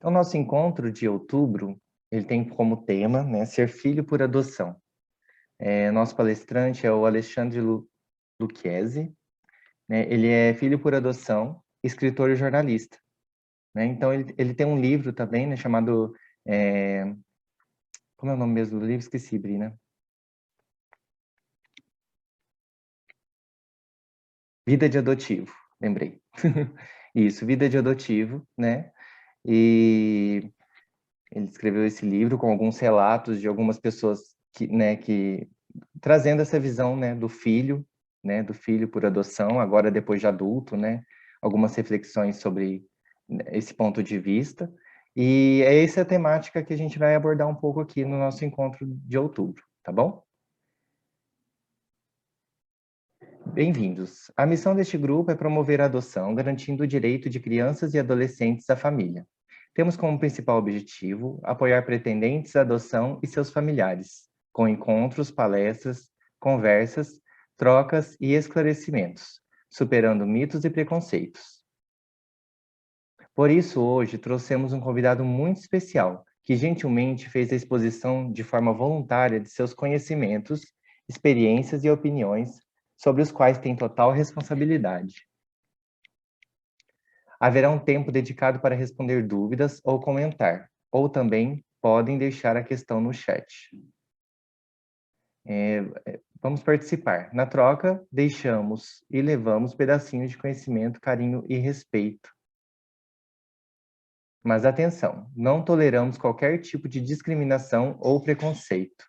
O nosso encontro de outubro, ele tem como tema, né, ser filho por adoção. Nosso palestrante é o Alexandre Lucchesi, né? Ele é filho por adoção, escritor e jornalista, né? Então, ele tem um livro também, né, chamado... como é o nome mesmo do livro? Esqueci, Brina. Vida de Adotivo, lembrei. Isso, Vida de Adotivo, né? E ele escreveu esse livro com alguns relatos de algumas pessoas que trazendo essa visão, né, do filho por adoção, agora depois de adulto, né? Algumas reflexões sobre esse ponto de vista. E é essa a temática que a gente vai abordar um pouco aqui no nosso encontro de outubro, tá bom? Bem-vindos. A missão deste grupo é promover a adoção, garantindo o direito de crianças e adolescentes à família. Temos como principal objetivo apoiar pretendentes à adoção e seus familiares, com encontros, palestras, conversas, trocas e esclarecimentos, superando mitos e preconceitos. Por isso, hoje, trouxemos um convidado muito especial, que gentilmente fez a exposição de forma voluntária de seus conhecimentos, experiências e opiniões, sobre os quais tem total responsabilidade. Haverá um tempo dedicado para responder dúvidas ou comentar, ou também podem deixar a questão no chat. Vamos participar. Na troca, deixamos e levamos pedacinhos de conhecimento, carinho e respeito. Mas atenção, não toleramos qualquer tipo de discriminação ou preconceito.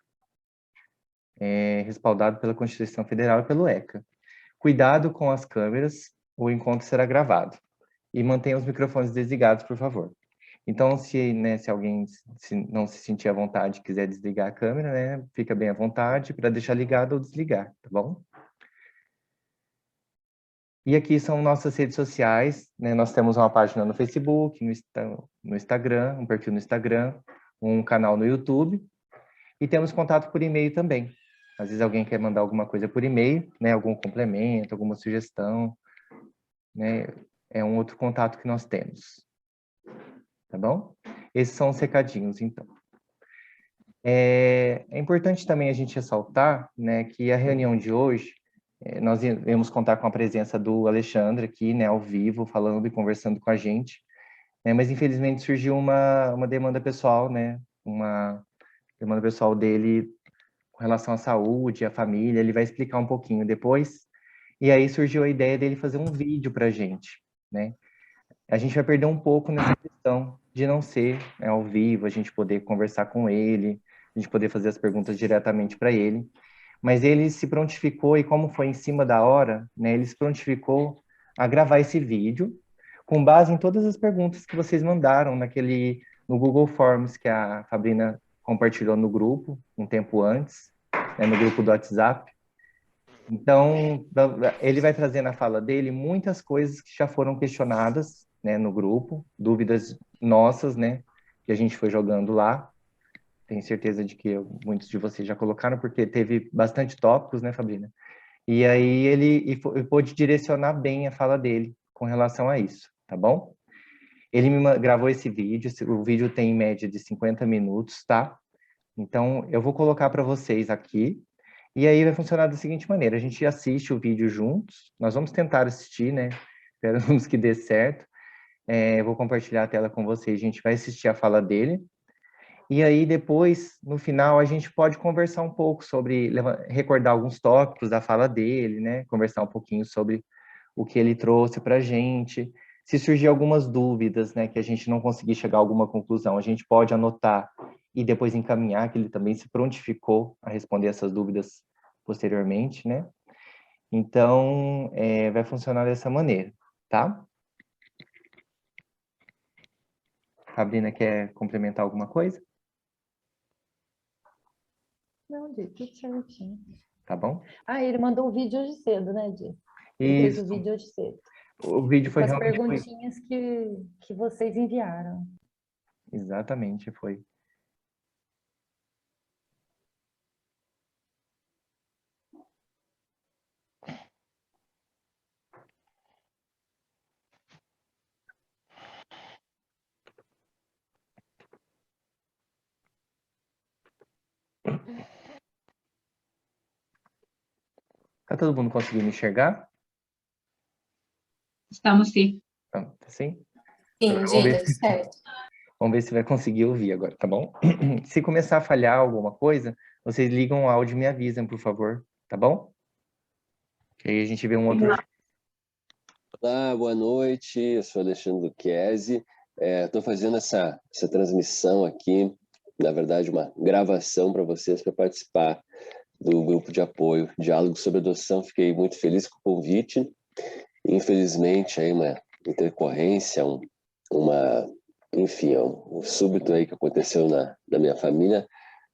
Respaldado pela Constituição Federal e pelo ECA. Cuidado com as câmeras, o encontro será gravado. E mantenha os microfones desligados, por favor. Então, se alguém não se sentir à vontade e quiser desligar a câmera, né, fica bem à vontade para deixar ligado ou desligar, tá bom? E aqui são nossas redes sociais, né? Nós temos uma página no Facebook, no Instagram, um perfil no Instagram, um canal no YouTube, e temos contato por e-mail também. Às vezes alguém quer mandar alguma coisa por e-mail, né? Algum complemento, alguma sugestão, né? É um outro contato que nós temos. Tá bom? Esses são os recadinhos, então. É importante também a gente ressaltar, né, que a reunião de hoje, nós iremos contar com a presença do Alexandre aqui, né, ao vivo, falando e conversando com a gente, né, mas infelizmente surgiu uma demanda pessoal, né, uma demanda pessoal dele com relação à saúde, à família, ele vai explicar um pouquinho depois, e aí surgiu a ideia dele fazer um vídeo para a gente, né. A gente vai perder um pouco nessa questão de não ser, né, ao vivo, a gente poder conversar com ele, a gente poder fazer as perguntas diretamente para ele. Mas ele se prontificou, e como foi em cima da hora, né, ele se prontificou a gravar esse vídeo com base em todas as perguntas que vocês mandaram no Google Forms que a Fabrina compartilhou no grupo um tempo antes, né, no grupo do WhatsApp. Então, ele vai trazer na fala dele muitas coisas que já foram questionadas, né, no grupo, dúvidas nossas, né, que a gente foi jogando lá. Tenho certeza de que muitos de vocês já colocaram, porque teve bastante tópicos, né, Fabrina? E aí ele pôde direcionar bem a fala dele com relação a isso, tá bom? Ele gravou esse vídeo, o vídeo tem em média de 50 minutos, tá? Então, eu vou colocar para vocês aqui, e aí vai funcionar da seguinte maneira: a gente assiste o vídeo juntos, nós vamos tentar assistir, né? Esperamos que dê certo. Eu vou compartilhar a tela com vocês, a gente vai assistir a fala dele, e aí depois, no final, a gente pode conversar um pouco sobre, recordar alguns tópicos da fala dele, né? Conversar um pouquinho sobre o que ele trouxe para a gente. Se surgir algumas dúvidas, né, que a gente não conseguir chegar a alguma conclusão, a gente pode anotar e depois encaminhar, que ele também se prontificou a responder essas dúvidas posteriormente, né? Então, vai funcionar dessa maneira, tá? Sabrina, quer complementar alguma coisa? Não, Di, tudo certinho. Tá bom? Ah, ele mandou o vídeo hoje cedo, né, Di? Ele fez Isso. o vídeo hoje cedo. O vídeo E foi com as realmente... perguntinhas que vocês enviaram. Exatamente, foi. Tá todo mundo conseguindo enxergar? Estamos sim. Tá sim? Sim, Gida, certo. Vamos ver se vai conseguir ouvir agora, tá bom? Se começar a falhar alguma coisa, vocês ligam o áudio e me avisam, por favor, tá bom? Que aí a gente vê um outro... Olá, boa noite, eu sou Alexandre Luquezzi. Estou fazendo essa transmissão aqui, na verdade uma gravação para vocês, para participar do grupo de apoio Diálogo sobre Adoção. Fiquei muito feliz com o convite. Infelizmente, aí uma intercorrência, enfim, um súbito aí que aconteceu na minha família,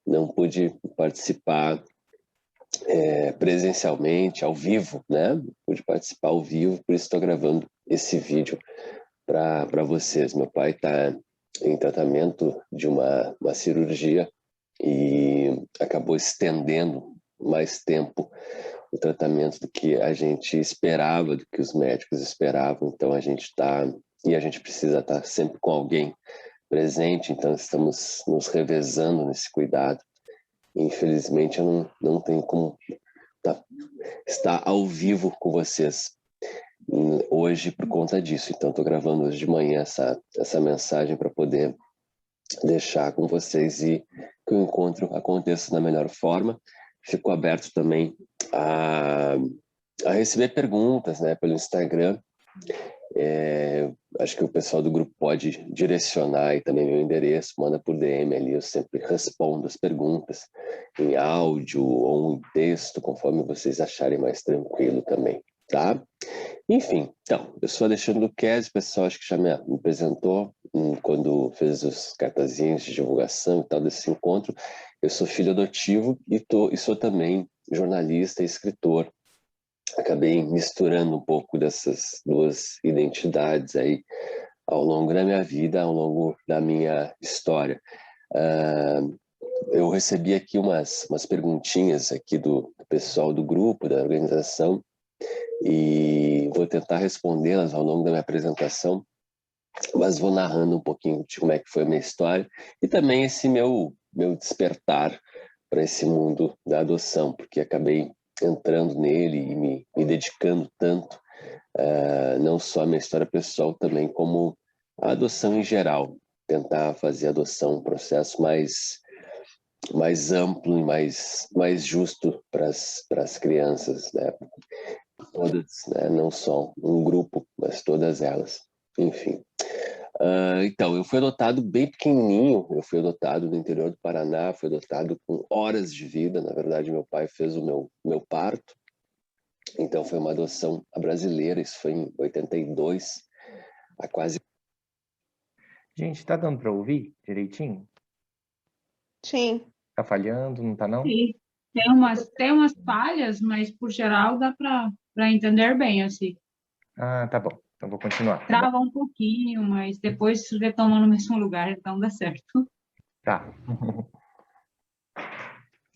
não pude participar presencialmente, ao vivo, né? Pude participar ao vivo, por isso estou gravando esse vídeo para vocês. Meu pai está em tratamento de uma cirurgia e acabou estendendo mais tempo o tratamento do que a gente esperava, do que os médicos esperavam. Então a gente precisa estar sempre com alguém presente, então estamos nos revezando nesse cuidado. Infelizmente eu não tenho como estar ao vivo com vocês hoje por conta disso. Então estou gravando hoje de manhã essa mensagem para poder deixar com vocês e que o encontro aconteça da melhor forma. Fico aberto também a receber perguntas, né, pelo Instagram. Acho que o pessoal do grupo pode direcionar aí também meu endereço, manda por DM ali, eu sempre respondo as perguntas em áudio ou em texto, conforme vocês acharem mais tranquilo também, tá? Enfim, então, eu sou Alexandre Luquezzi, o pessoal acho que já me apresentou quando fez os cartazinhos de divulgação e tal desse encontro. Eu sou filho adotivo e sou também jornalista e escritor. Acabei misturando um pouco dessas duas identidades aí ao longo da minha vida, ao longo da minha história. Eu recebi aqui umas perguntinhas aqui do pessoal do grupo, da organização, e vou tentar respondê-las ao longo da minha apresentação, mas vou narrando um pouquinho de como é que foi a minha história e também esse meu despertar para esse mundo da adoção, porque acabei entrando nele e me dedicando tanto, não só a minha história pessoal, também como a adoção em geral, tentar fazer a adoção um processo mais amplo e mais justo para as crianças, né? Todas, né? Não só um grupo, mas todas elas, enfim. Então, eu fui adotado bem pequenininho, eu fui adotado no interior do Paraná, fui adotado com horas de vida, na verdade meu pai fez o meu parto, então foi uma adoção brasileira, isso foi em 82, há quase... Gente, tá dando para ouvir direitinho? Sim. Tá falhando, não tá não? Sim. Tem umas falhas, mas por geral dá para entender bem, assim. Ah, tá bom. Então vou continuar. Tá bom? Trava um pouquinho, mas depois retoma no mesmo lugar, então dá certo. Tá.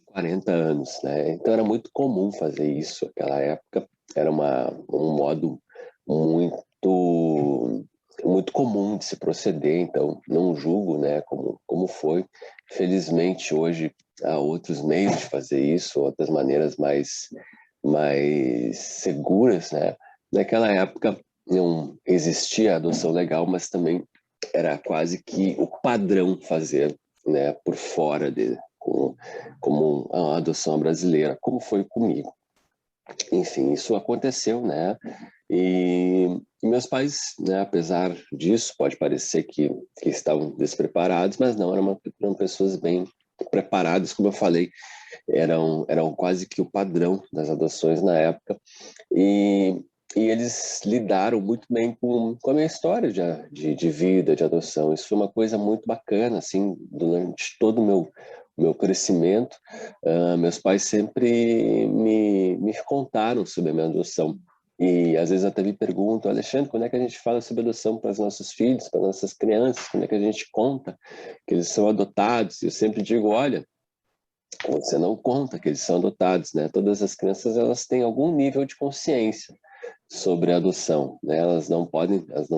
40 anos, né? Então era muito comum fazer isso. Naquela época era um modo muito comum de se proceder. Então não julgo, né? Como foi. Felizmente hoje há outros meios de fazer isso, outras maneiras mais seguras, né? Naquela época não existia a adoção legal, mas também era quase que o padrão fazer, né? Por fora dele. Como a adoção brasileira, como foi comigo. Enfim, isso aconteceu, né? E meus pais, né, apesar disso, pode parecer que estavam despreparados, mas não, eram pessoas bem preparadas, como eu falei, eram quase que o padrão das adoções na época. E eles lidaram muito bem com a minha história de vida, de adoção. Isso foi uma coisa muito bacana, assim, durante todo o meu crescimento. Meus pais sempre me contaram sobre a minha adoção. E às vezes até me perguntam, Alexandre, quando é que a gente fala sobre adoção para os nossos filhos, para nossas crianças? Quando é que a gente conta que eles são adotados? E eu sempre digo, olha, você não conta que eles são adotados, né? Todas as crianças, elas têm algum nível de consciência sobre a adoção, né? Elas não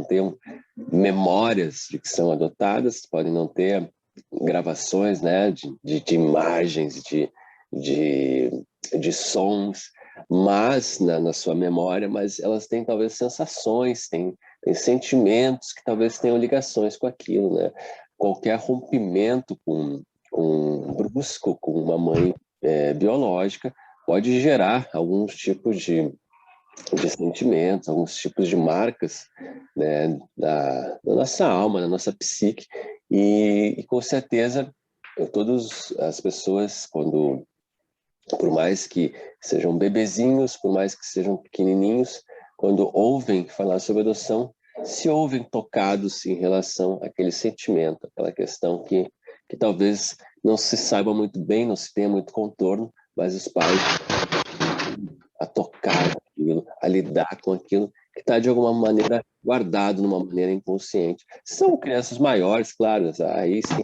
têm memórias de que são adotadas, podem não ter gravações, né, de imagens, de sons, mas na sua memória, mas elas têm talvez sensações, têm sentimentos que talvez tenham ligações com aquilo, né? Qualquer rompimento brusco com uma mãe biológica pode gerar alguns tipos de sentimentos, alguns tipos de marcas, né, da nossa alma, da nossa psique, e com certeza todas as pessoas, por mais que sejam bebezinhos, por mais que sejam pequenininhos, quando ouvem falar sobre adoção, se ouvem tocados em relação àquele sentimento, aquela questão que talvez não se saiba muito bem, não se tenha muito contorno, mas os pais a tocar aquilo, a lidar com aquilo que está de alguma maneira guardado, numa maneira inconsciente. São crianças maiores, claro, aí sim,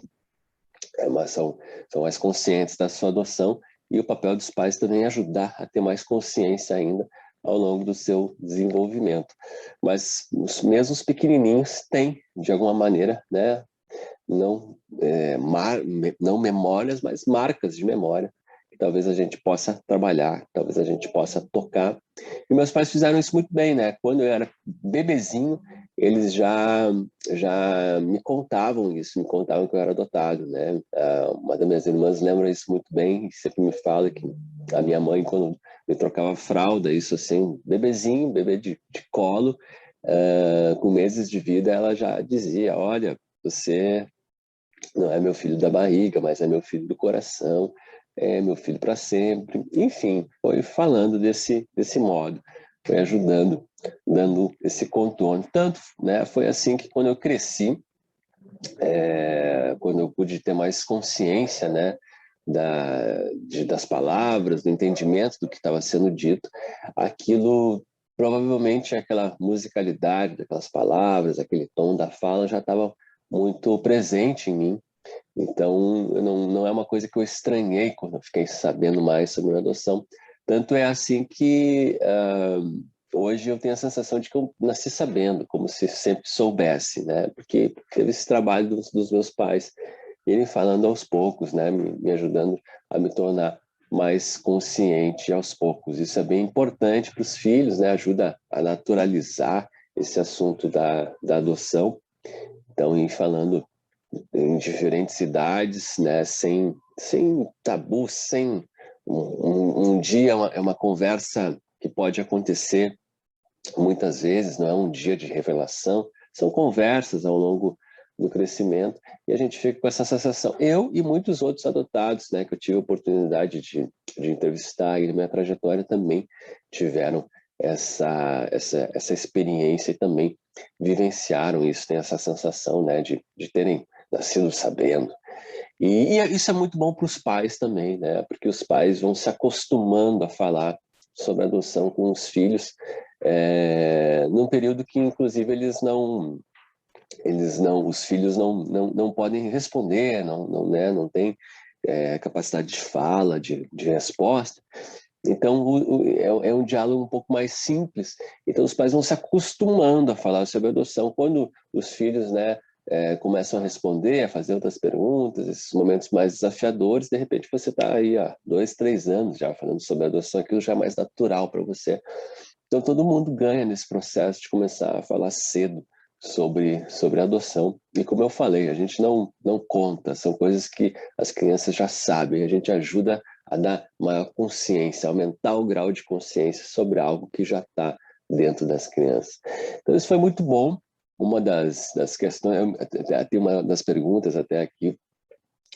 são mais conscientes da sua adoção, e o papel dos pais também é ajudar a ter mais consciência ainda ao longo do seu desenvolvimento. Mas mesmo os pequenininhos têm, de alguma maneira, né, não memórias, mas marcas de memória, que talvez a gente possa trabalhar, talvez a gente possa tocar. E meus pais fizeram isso muito bem, né? Quando eu era bebezinho, eles já me contavam isso, me contavam que eu era adotado, né? Uma das minhas irmãs lembra isso muito bem, e sempre me fala que a minha mãe, quando me trocava fralda, isso assim, bebezinho, bebê de colo, com meses de vida, ela já dizia, olha, você não é meu filho da barriga, mas é meu filho do coração, é meu filho para sempre. Enfim, foi falando desse modo, foi ajudando, dando esse contorno. Tanto, né, foi assim que quando eu cresci, quando eu pude ter mais consciência, né, das palavras, do entendimento do que estava sendo dito, aquilo provavelmente aquela musicalidade daquelas palavras, aquele tom da fala já estava muito presente em mim. Então, não é uma coisa que eu estranhei quando eu fiquei sabendo mais sobre a adoção. Tanto é assim que hoje eu tenho a sensação de que eu nasci sabendo, como se sempre soubesse, né? Porque teve esse trabalho dos meus pais, ele falando aos poucos, né? Me ajudando a me tornar mais consciente aos poucos. Isso é bem importante para os filhos, né? Ajuda a naturalizar esse assunto da adoção. Então, ir falando em diferentes idades, né? Sem tabu, sem um dia é uma conversa que pode acontecer muitas vezes, não é um dia de revelação, são conversas ao longo do crescimento, e a gente fica com essa sensação. Eu e muitos outros adotados, né, que eu tive a oportunidade de entrevistar, e na minha trajetória também tiveram essa experiência e também vivenciaram isso, tem essa sensação, né, de terem nascido sabendo. E isso é muito bom para os pais também, né, porque os pais vão se acostumando a falar sobre adoção com os filhos, num período que, inclusive, os filhos não podem responder, não tem capacidade de fala, de resposta. Então, é um diálogo um pouco mais simples. Então, os pais vão se acostumando a falar sobre adoção. Quando os filhos, né, começam a responder, a fazer outras perguntas, esses momentos mais desafiadores, de repente você está aí há 2, 3 anos já falando sobre adoção, aquilo já é mais natural para você. Então, todo mundo ganha nesse processo de começar a falar cedo sobre adoção. E como eu falei, a gente não conta, são coisas que as crianças já sabem, a gente ajuda a dar maior consciência, aumentar o grau de consciência sobre algo que já está dentro das crianças. Então, isso foi muito bom. Uma das questões, tem uma das perguntas até aqui,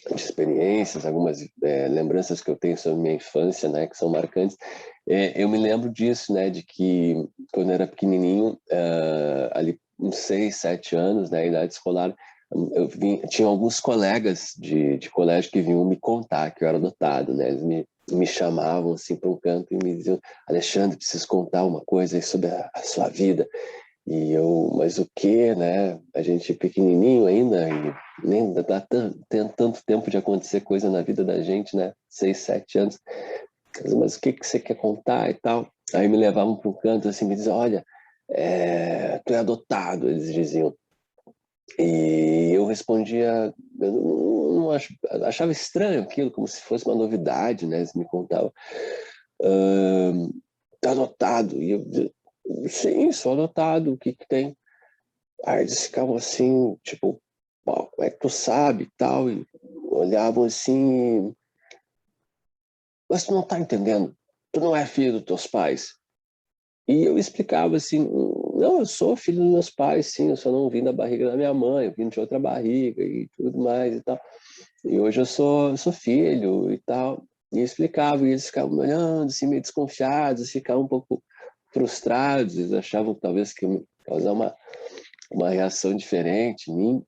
de experiências, algumas lembranças que eu tenho sobre minha infância, né, que são marcantes. Eu me lembro disso, né, de que quando eu era pequenininho, ali uns 6, 7 anos, né, idade escolar, tinha alguns colegas de colégio que vinham me contar que eu era adotado, né, eles me chamavam assim para um canto e me diziam: Alexandre, preciso contar uma coisa aí sobre a sua vida. E eu, mas o que, né? A gente é pequenininho ainda e nem dá tanto tempo de acontecer coisa na vida da gente, né? 6, 7 anos. Mas o que você quer contar e tal? Aí me levavam para um canto assim, me diziam: olha, tu é adotado, eles diziam. E eu respondia, eu não achava estranho aquilo, como se fosse uma novidade, né? Eles me contavam, tá adotado. E eu, sim, sou adotado, o que que tem? Aí eles ficavam assim, tipo, pô, como é que tu sabe e tal? E olhavam assim, mas tu não tá entendendo, tu não é filho dos teus pais. E eu explicava assim, não, eu sou filho dos meus pais, sim, eu só não vim da barriga da minha mãe, eu vim de outra barriga e tudo mais e tal. E hoje eu sou filho e tal. E eu explicava, e eles ficavam me olhando, assim, meio desconfiados, ficavam um pouco frustrados, eles achavam talvez que ia causar uma reação diferente em mim.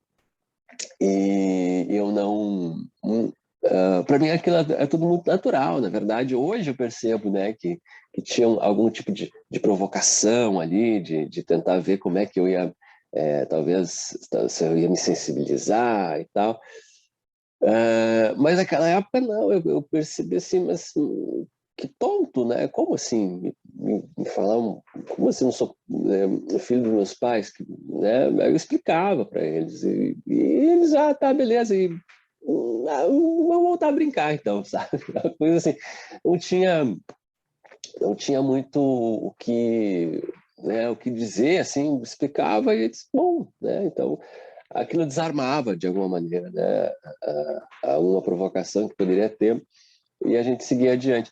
E eu não... para mim aquilo é tudo muito natural, na verdade. Hoje eu percebo, né, que tinha algum tipo de provocação ali, de tentar ver como é que eu ia, talvez, se eu ia me sensibilizar e tal. Mas naquela época não, eu percebi assim, mas que tonto, né? Como assim me falar, como assim não sou filho dos meus pais? Né? Eu explicava para eles e eles, tá, beleza, e vamos voltar a brincar então, sabe? Uma coisa assim, não tinha, não tinha muito o que, né, o que dizer, assim, explicava e disse, bom, né? Então aquilo desarmava de alguma maneira, né? Uma provocação que poderia ter e a gente seguia adiante.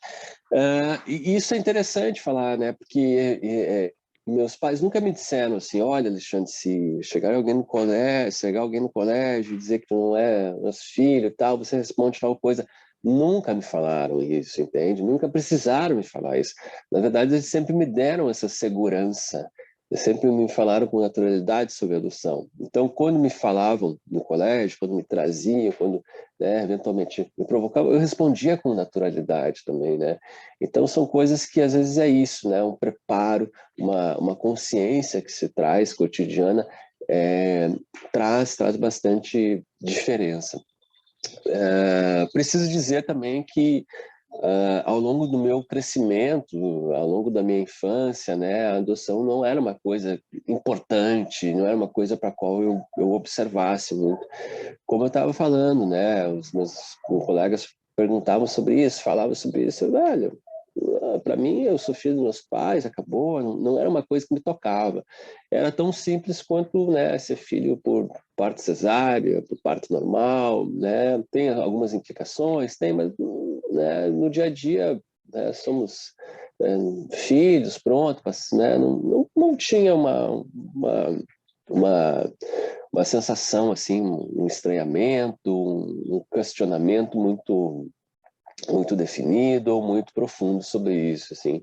E isso é interessante falar, né? Porque meus pais nunca me disseram assim, olha, Alexandre, se chegar alguém no colégio e dizer que tu não é nosso filho e tal, você responde tal coisa. Nunca me falaram isso, entende? Nunca precisaram me falar isso. Na verdade, eles sempre me deram essa segurança. Eles sempre me falaram com naturalidade sobre adoção. Então, quando me falavam no colégio, quando me traziam, quando, né, eventualmente me provocavam, eu respondia com naturalidade também, né? Então, são coisas que às vezes é isso, né? Um preparo, uma consciência que se traz cotidiana, traz bastante diferença. Preciso dizer também que ao longo do meu crescimento, ao longo da minha infância, né, a adoção não era uma coisa importante, não era uma coisa para a qual eu observasse muito. Como eu estava falando, né, os meus colegas perguntavam sobre isso, falavam sobre isso, velho, para mim, eu sou filho dos meus pais, acabou, não era uma coisa que me tocava. Era tão simples quanto, né, ser filho por parto cesárea, por parto normal, né? Tem algumas implicações, tem, mas né, no dia a dia, né, somos filhos, pronto, né? Não tinha uma, uma sensação assim, um estranhamento, um questionamento muito definido ou muito profundo sobre isso, assim.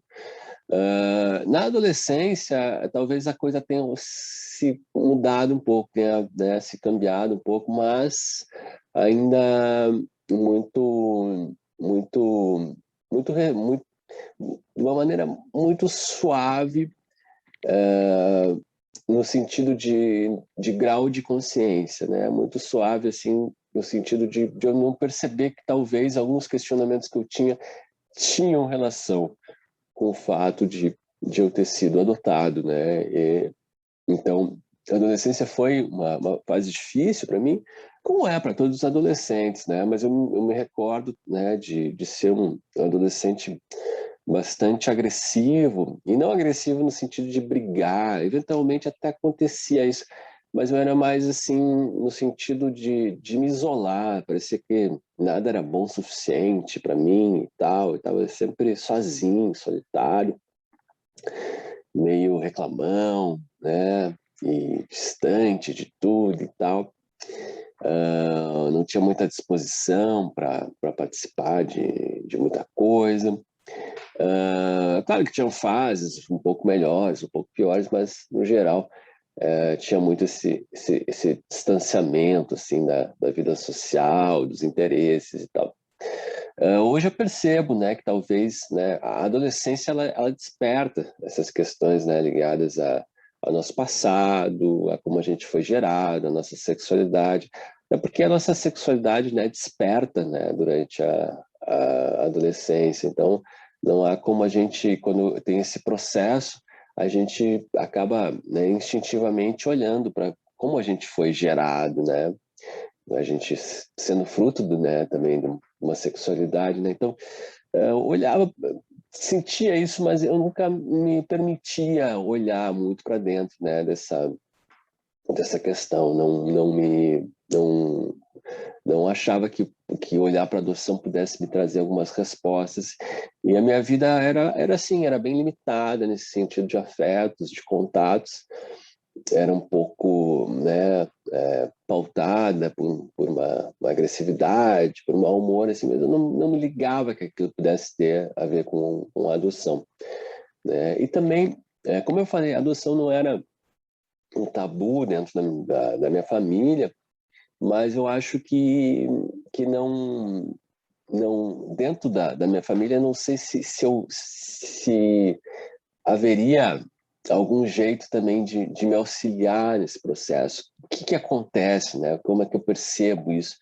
Na adolescência, talvez a coisa tenha se mudado um pouco, tenha, né, se cambiado um pouco, mas ainda muito, muito, muito, de uma maneira muito suave, no sentido de grau de consciência, né? Muito suave, assim, no sentido de eu não perceber que talvez alguns questionamentos que eu tinham relação com o fato de eu ter sido adotado, né? Então, a adolescência foi uma fase difícil para mim, como é para todos os adolescentes, né? Mas eu me recordo, né, de ser um adolescente bastante agressivo, e não agressivo no sentido de brigar, eventualmente até acontecia isso, mas eu era mais assim no sentido de me isolar, parecia que nada era bom o suficiente para mim e tal, eu estava sempre sozinho, solitário, meio reclamão, né, e distante de tudo e tal. Não tinha muita disposição para participar de muita coisa. Claro que tinham fases um pouco melhores, um pouco piores, mas no geral tinha muito esse distanciamento assim da vida social, dos interesses e tal. Hoje eu percebo, né, que talvez, né, a adolescência ela desperta essas questões, né, ligadas ao nosso passado, a como a gente foi gerado, a nossa sexualidade. É porque a nossa sexualidade, né, desperta, né, durante a adolescência. Então, não há como a gente, quando tem esse processo, a gente acaba, né, instintivamente olhando para como a gente foi gerado, né? A gente sendo fruto também de uma sexualidade, né? Então, eu olhava, sentia isso, mas eu nunca me permitia olhar muito para dentro, né? Dessa questão, não achava que olhar para a adoção pudesse me trazer algumas respostas. E a minha vida era assim, era bem limitada nesse sentido de afetos, de contatos. Era um pouco, né, pautada por uma agressividade, por um mau humor, assim, mas eu não me ligava que aquilo pudesse ter a ver com a adoção, né? E também, como eu falei, a adoção não era um tabu dentro da minha família, mas eu acho que não dentro da minha família, não sei se haveria algum jeito também de me auxiliar nesse processo. O que acontece, né? Como é que eu percebo isso?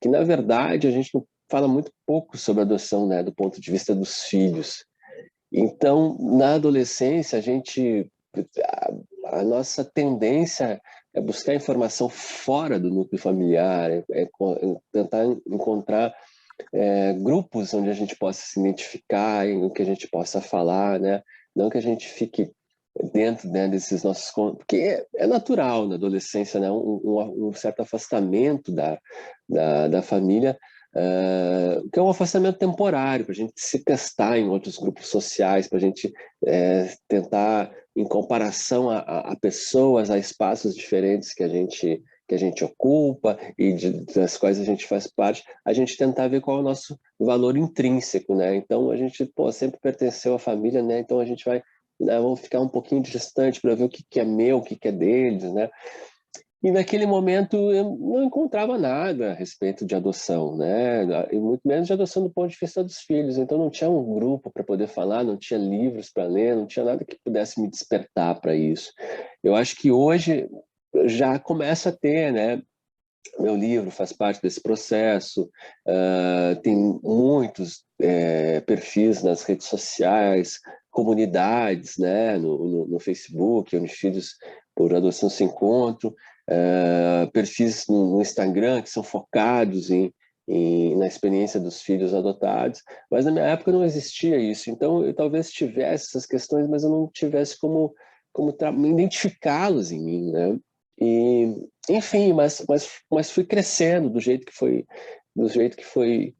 Que, na verdade, a gente não fala muito pouco sobre adoção, né? Do ponto de vista dos filhos. Então, na adolescência, a nossa tendência é buscar informação fora do núcleo familiar, é tentar encontrar grupos onde a gente possa se identificar, em que a gente possa falar, né? Não que a gente fique dentro, né, desses nossos... Porque é natural na adolescência, né? Um certo afastamento da família, que é um afastamento temporário, para a gente se testar em outros grupos sociais, para a gente tentar, em comparação a pessoas, a espaços diferentes que a gente ocupa e das quais a gente faz parte, a gente tentar ver qual é o nosso valor intrínseco, né? Então, a gente sempre pertenceu à família, né? Então, a gente vai, né, vamos ficar um pouquinho distante para ver o que é meu, o que é deles, né? E naquele momento eu não encontrava nada a respeito de adoção, né? E muito menos de adoção do ponto de vista dos filhos. Então não tinha um grupo para poder falar, não tinha livros para ler, não tinha nada que pudesse me despertar para isso. Eu acho que hoje já começa a ter, né? Meu livro faz parte desse processo. Tem muitos perfis nas redes sociais, comunidades, né? No Facebook, onde filhos por adoção se encontram. Perfis no Instagram que são focados na experiência dos filhos adotados, mas na minha época não existia isso, então eu talvez tivesse essas questões, mas eu não tivesse como me identificá-los em mim, né? E, enfim, mas fui crescendo do jeito que foi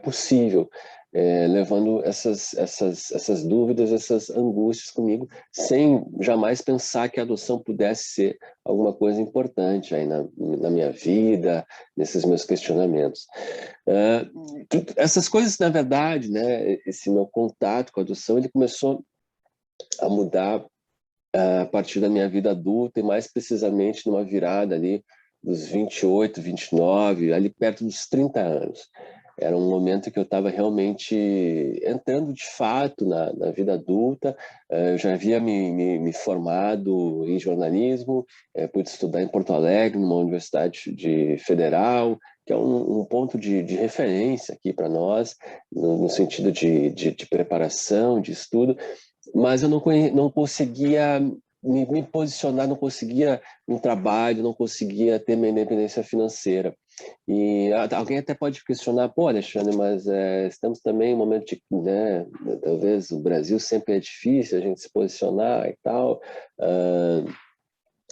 possível, levando essas dúvidas, essas angústias comigo, sem jamais pensar que a adoção pudesse ser alguma coisa importante aí na minha vida, nesses meus questionamentos. Essas coisas, na verdade, né, esse meu contato com a adoção, ele começou a mudar a partir da minha vida adulta e mais precisamente numa virada ali dos 28, 29, ali perto dos 30 anos. Era um momento que eu estava realmente entrando de fato na vida adulta. Eu já havia me formado em jornalismo, pude estudar em Porto Alegre, numa universidade federal, que é um ponto de referência aqui para nós, no sentido de preparação, de estudo, mas eu não conseguia me posicionar, não conseguia um trabalho, não conseguia ter minha independência financeira. E alguém até pode questionar, pô, Alexandre, mas estamos também em um momento de, né, talvez o Brasil sempre é difícil a gente se posicionar e tal,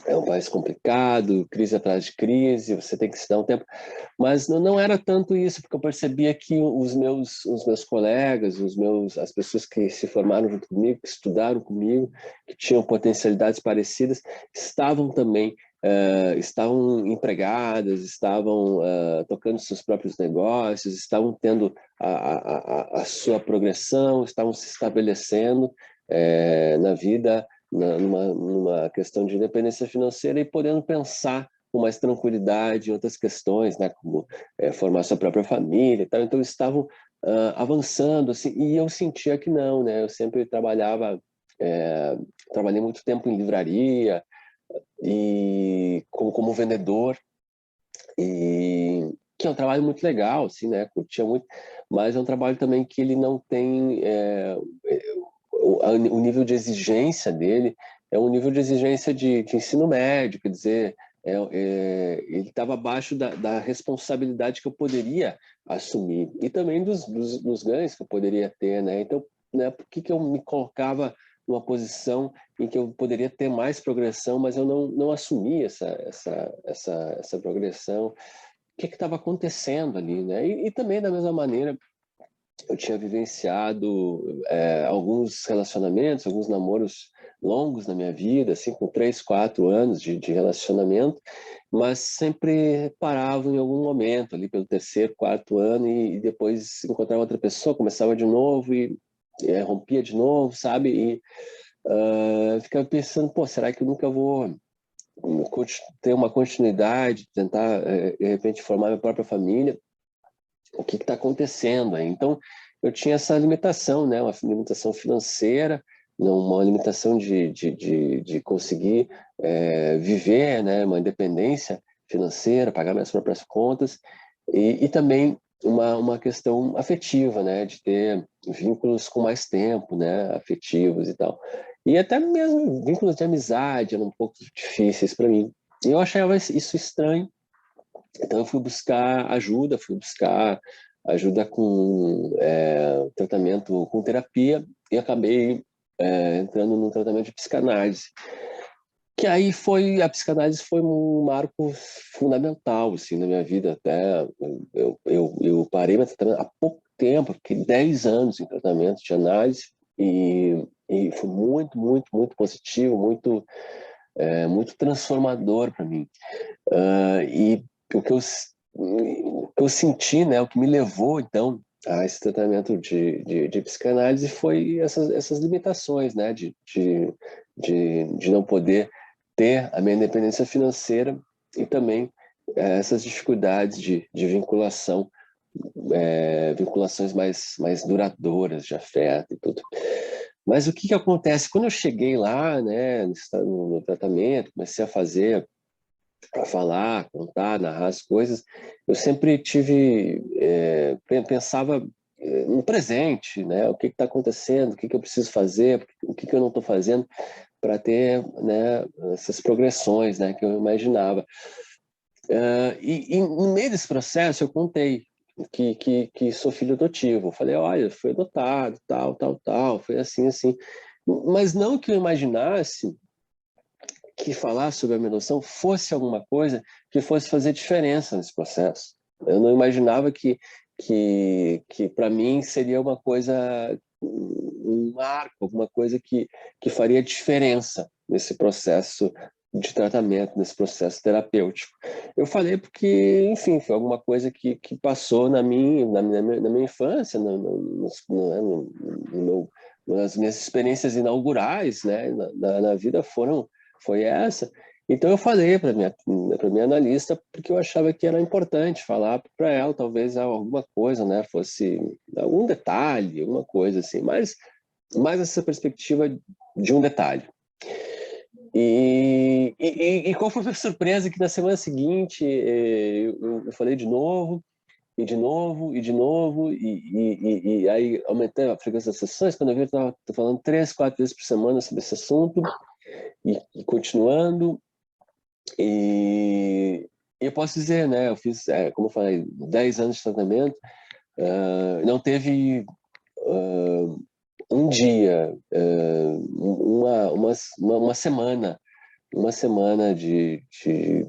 é um país complicado, crise atrás de crise, você tem que se dar um tempo. Mas não era tanto isso, porque eu percebia que os meus colegas, as pessoas que se formaram junto comigo, que estudaram comigo, que tinham potencialidades parecidas, estavam também, estavam empregadas, estavam tocando seus próprios negócios, estavam tendo a sua progressão, estavam se estabelecendo na vida, numa questão de independência financeira e podendo pensar com mais tranquilidade em outras questões, né, como formar sua própria família e tal. Então, eles estavam avançando, assim, e eu sentia que não, né? Eu sempre trabalhei muito tempo em livraria e como vendedor, e que é um trabalho muito legal, assim, né? Curtia muito, mas é um trabalho também que ele não tem o nível de exigência dele é um nível de exigência de ensino médio, quer dizer, ele estava abaixo da responsabilidade que eu poderia assumir e também dos ganhos que eu poderia ter, né? Então, né, por que eu me colocava numa posição em que eu poderia ter mais progressão, mas eu não assumia essa progressão? O que estava acontecendo ali, né? E também, da mesma maneira, eu tinha vivenciado alguns relacionamentos, alguns namoros longos na minha vida, assim, com 3, 4 anos de relacionamento, mas sempre paravam em algum momento, ali pelo 3º, 4º ano, e depois encontrava outra pessoa, começava de novo e rompia de novo, sabe? E ficava pensando, pô, será que eu nunca vou ter uma continuidade, tentar, de repente, formar minha própria família? O que está acontecendo aí? Então, eu tinha essa limitação, né? Uma limitação financeira, uma limitação de conseguir viver, né? Uma independência financeira, pagar minhas próprias contas, e também uma questão afetiva, né? De ter vínculos com mais tempo, né? Afetivos e tal. E até mesmo vínculos de amizade eram um pouco difíceis para mim. E eu achava isso estranho. Então eu fui buscar ajuda com tratamento, com terapia, e acabei entrando num tratamento de psicanálise. Que aí a psicanálise foi um marco fundamental, assim, na minha vida. Até eu parei meu tratamento há pouco tempo, fiquei 10 anos em tratamento de análise, e foi muito, muito, muito positivo, muito transformador para mim. E o que eu senti, né, o que me levou, então, a esse tratamento de psicanálise foi essas limitações, né, de não poder ter a minha independência financeira, e também essas dificuldades de vinculação, vinculações mais duradouras de afeto e tudo. Mas o que acontece? Quando eu cheguei lá, né, no tratamento, comecei a fazer, para falar, contar, narrar as coisas, eu sempre pensava no presente, né? O que está acontecendo, o que eu preciso fazer, o que eu não estou fazendo para ter, né, essas progressões, né, que eu imaginava. E no meio desse processo eu contei que sou filho adotivo. Eu falei, olha, fui adotado, tal, foi assim, assim. Mas não que eu imaginasse que falar sobre a minha adoção fosse alguma coisa que fosse fazer diferença nesse processo. Eu não imaginava que para mim seria uma coisa, um marco, alguma coisa que faria diferença nesse processo de tratamento, nesse processo terapêutico. Eu falei porque, enfim, foi alguma coisa que passou na minha infância, nas minhas experiências inaugurais, né, na vida foi essa. Então eu falei para minha analista, porque eu achava que era importante falar para ela, talvez alguma coisa, né, fosse algum detalhe, alguma coisa assim, mas mais essa perspectiva de um detalhe. E qual foi a surpresa? Que na semana seguinte eu falei de novo, e de novo, e de novo, e aí aumentei a frequência das sessões. Quando eu vi, eu estava falando 3, 4 vezes por semana sobre esse assunto, e continuando. E eu posso dizer, né, eu fiz, como eu falei, 10 anos de tratamento, não teve um dia, uma semana,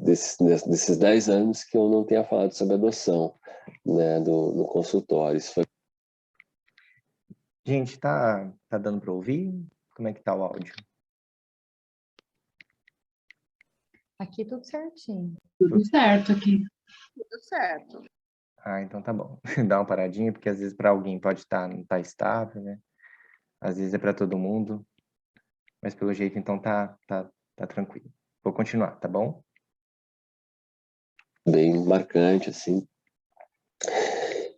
desses 10 anos que eu não tenha falado sobre adoção, né, no consultório. Isso foi... Gente, tá dando para ouvir? Como é que tá o áudio? Aqui tudo certinho. Tudo certo aqui. Tudo certo. Ah, então tá bom. Dá uma paradinha, porque às vezes para alguém pode não tá estável, né? Às vezes é para todo mundo. Mas pelo jeito, então tá tranquilo. Vou continuar, tá bom? Bem marcante, assim.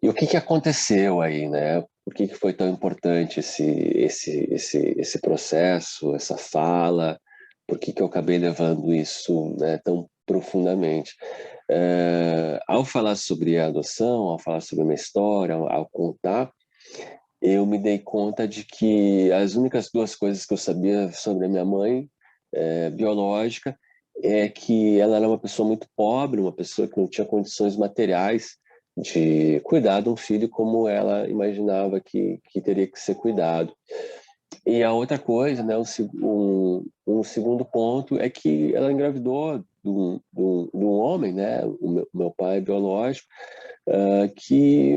E o que aconteceu aí, né? Por que foi tão importante esse processo, essa fala? Por que eu acabei levando isso, né, tão profundamente? Ao falar sobre a adoção, ao falar sobre a minha história, ao contar, eu me dei conta de que as únicas 2 coisas que eu sabia sobre a minha mãe biológica é que ela era uma pessoa muito pobre, uma pessoa que não tinha condições materiais de cuidar de um filho como ela imaginava que teria que ser cuidado. E a outra coisa, né, um segundo ponto é que ela engravidou de um homem, né, o meu pai biológico, que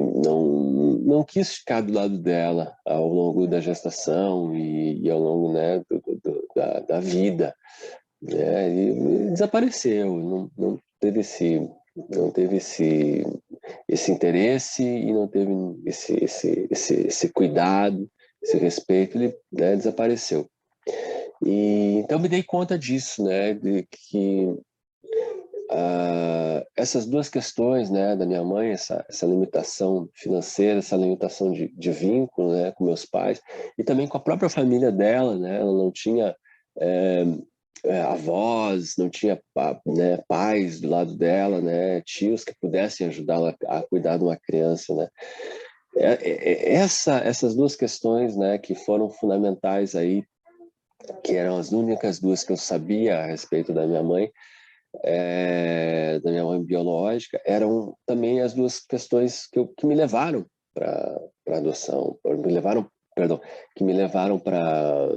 não quis ficar do lado dela ao longo da gestação e ao longo, né, da vida, né, e desapareceu, não teve esse interesse e não teve esse cuidado, esse respeito, ele, né, desapareceu. E então me dei conta disso, né, de que essas duas questões, né, da minha mãe, essa limitação financeira, essa limitação de vínculo, né, com meus pais e também com a própria família dela, né, ela não tinha avós, não tinha, né, pais do lado dela, né, tios que pudessem ajudá-la a cuidar de uma criança, né. Essas duas questões, né, que foram fundamentais aí, que eram as únicas duas que eu sabia a respeito da minha mãe biológica, eram também as duas questões que me levaram para adoção, que me levaram para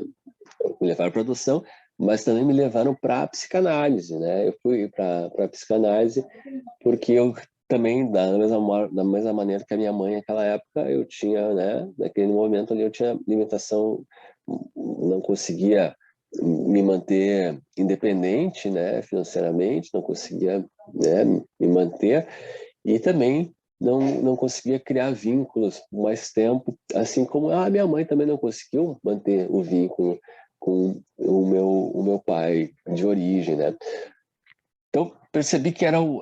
adoção, mas também me levaram para a psicanálise, né? Eu fui para a psicanálise porque eu também, da mesma maneira que a minha mãe naquela época, eu tinha, né, naquele momento ali eu tinha limitação, não conseguia me manter independente, né, financeiramente, não conseguia, né, me manter e também não conseguia criar vínculos por mais tempo, assim como a minha mãe também não conseguiu manter o vínculo com o meu pai de origem, né? Então, percebi que eram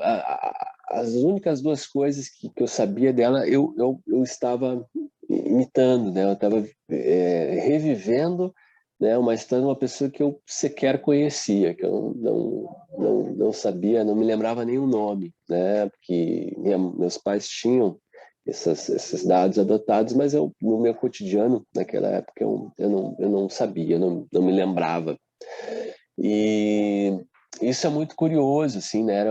as únicas duas coisas que eu sabia dela, eu estava imitando, né? Eu estava revivendo, né, uma história de uma pessoa que eu sequer conhecia, que eu não sabia, não me lembrava nem o nome, né? Porque meus pais tinham esses dados adotados, mas no meu cotidiano, naquela época, eu não sabia, não me lembrava. E isso é muito curioso, assim, né?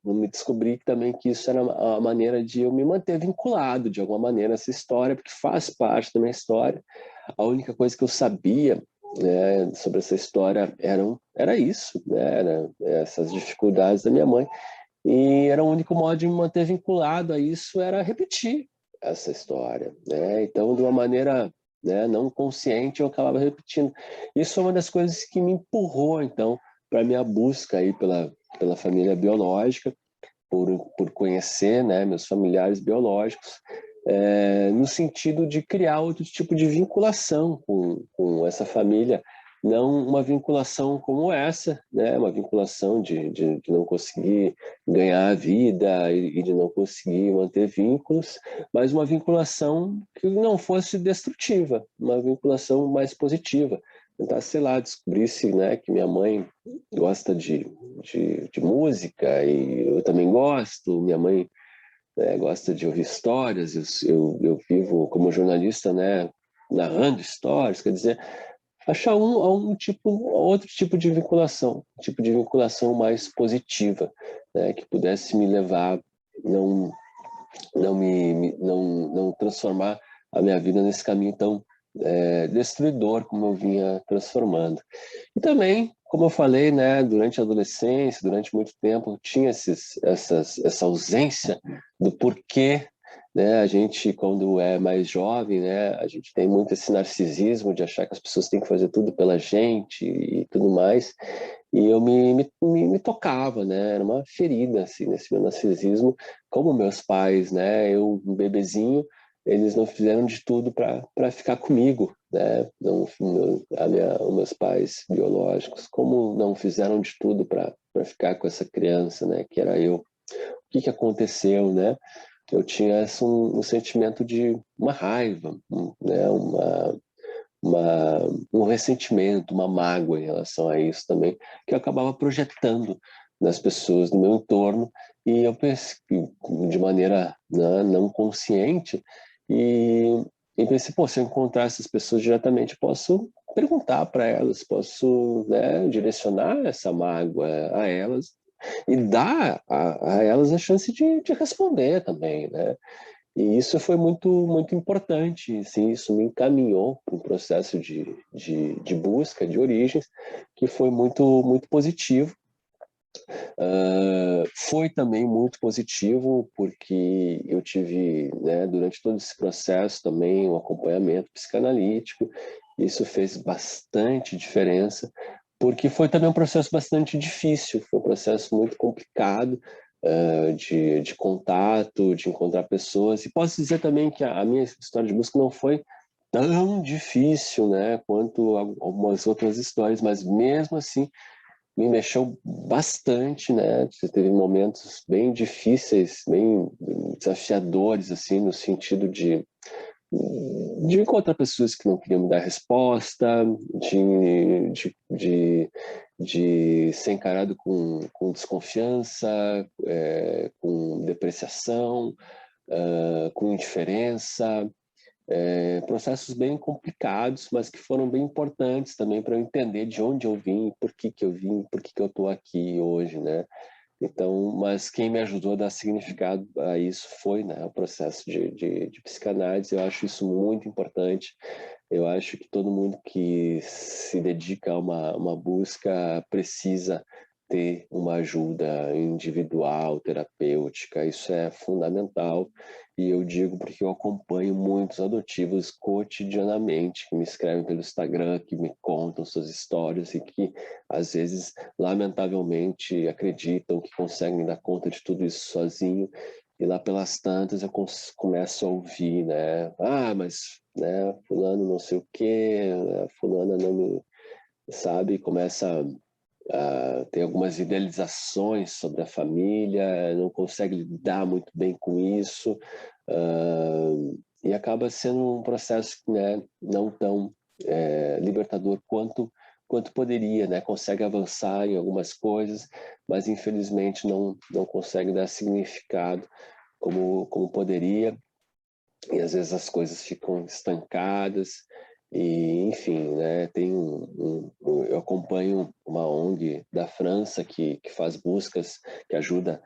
Eu me descobri também que isso era a maneira de eu me manter vinculado, de alguma maneira, a essa história, porque faz parte da minha história. A única coisa que eu sabia, né, sobre essa história era isso, né? Era essas dificuldades da minha mãe. E era o único modo de me manter vinculado a isso, era repetir essa história, né? Então, de uma maneira, né, não consciente, eu acabava repetindo. Isso é uma das coisas que me empurrou, então, para minha busca aí pela família biológica, por conhecer, né, meus familiares biológicos, no sentido de criar outro tipo de vinculação com essa família, não uma vinculação como essa, né, uma vinculação de não conseguir ganhar a vida e de não conseguir manter vínculos, mas uma vinculação que não fosse destrutiva, uma vinculação mais positiva. Tentar, sei lá, descobrisse, né, que minha mãe gosta de música e eu também gosto, minha mãe, né, gosta de ouvir histórias, eu vivo como jornalista, né, narrando histórias, quer dizer, achar outro tipo de vinculação, um tipo de vinculação mais positiva, né, que pudesse me levar, não transformar a minha vida nesse caminho tão destruidor como eu vinha transformando. E também, como eu falei, né, durante a adolescência, durante muito tempo, tinha essa ausência do porquê, né? A gente, quando é mais jovem, né, a gente tem muito esse narcisismo de achar que as pessoas têm que fazer tudo pela gente e tudo mais. E eu me tocava, né? Era uma ferida, assim, nesse meu narcisismo. Como meus pais, né? Eu, um bebezinho, eles não fizeram de tudo para ficar comigo, né? Os meus pais biológicos, como não fizeram de tudo para ficar com essa criança, né? Que era eu. O que aconteceu, né? Eu tinha um sentimento de uma raiva, né? Um ressentimento, uma mágoa em relação a isso também, que eu acabava projetando nas pessoas do meu entorno, e eu pensei de maneira, né, não consciente, e pensei, pô, se eu encontrar essas pessoas diretamente, eu posso perguntar para elas, posso, né, direcionar essa mágoa a elas e dar a elas a chance de responder também, né? E isso foi muito importante, assim, isso me encaminhou para um processo de busca de origens que foi muito positivo. Foi também muito positivo porque eu tive, né, durante todo esse processo também um acompanhamento psicanalítico. Isso fez bastante diferença, porque foi também um processo bastante difícil, foi um processo muito complicado, de contato, de encontrar pessoas. E posso dizer também que a minha história de busca não foi tão difícil, né, quanto algumas outras histórias, mas mesmo assim me mexeu bastante, né? Teve momentos bem difíceis, bem desafiadores, assim, no sentido de encontrar pessoas que não queriam me dar resposta, de ser encarado com desconfiança, com depreciação, com indiferença, processos bem complicados, mas que foram bem importantes também para eu entender de onde eu vim, por que eu vim, por que eu estou aqui hoje, né? Então, mas quem me ajudou a dar significado a isso foi, né, o processo de psicanálise. Eu acho isso muito importante. Eu acho que todo mundo que se dedica a uma busca precisa ter uma ajuda individual, terapêutica. Isso é fundamental. E eu digo porque eu acompanho muitos adotivos cotidianamente que me escrevem pelo Instagram, que me contam suas histórias e que, às vezes, lamentavelmente, acreditam que conseguem dar conta de tudo isso sozinho. E lá pelas tantas eu começo a ouvir, né? Ah, mas, né, fulano não sei o quê, fulana não me... Sabe? Começa tem algumas idealizações sobre a família, não consegue lidar muito bem com isso, e acaba sendo um processo, né, não tão libertador quanto poderia, né? Consegue avançar em algumas coisas, mas infelizmente não consegue dar significado como poderia, e às vezes as coisas ficam estancadas. E enfim, né, eu acompanho uma ONG da França que faz buscas, que ajuda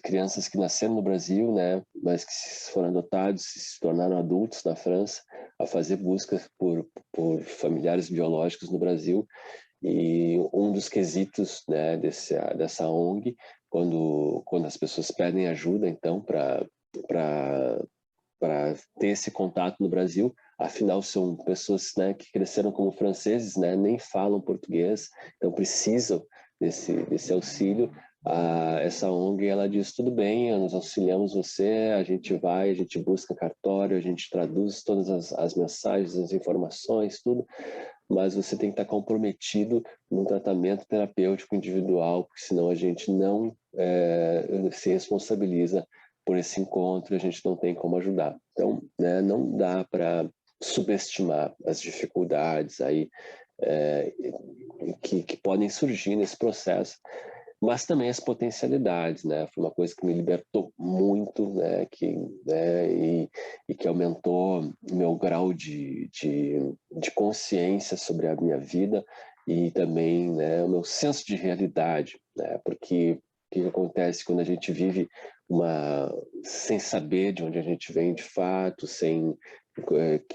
crianças que nasceram no Brasil, né, mas que foram adotados e se tornaram adultos na França, a fazer buscas por familiares biológicos no Brasil. E um dos quesitos, né, dessa ONG, quando as pessoas pedem ajuda, então, para ter esse contato no Brasil, afinal são pessoas, né, que cresceram como franceses, né, nem falam português, então precisam desse auxílio. Essa ONG, ela diz, tudo bem, nós auxiliamos você, a gente busca cartório, a gente traduz todas as mensagens, as informações, tudo, mas você tem que estar comprometido num tratamento terapêutico individual, porque senão a gente não se responsabiliza por esse encontro, a gente não tem como ajudar. Então, né, não dá para subestimar as dificuldades aí que podem surgir nesse processo, mas também as potencialidades, né? Foi uma coisa que me libertou muito, né? E que aumentou o meu grau de consciência sobre a minha vida e também, né, o meu senso de realidade, né? Porque o que acontece quando a gente vive sem saber de onde a gente vem de fato,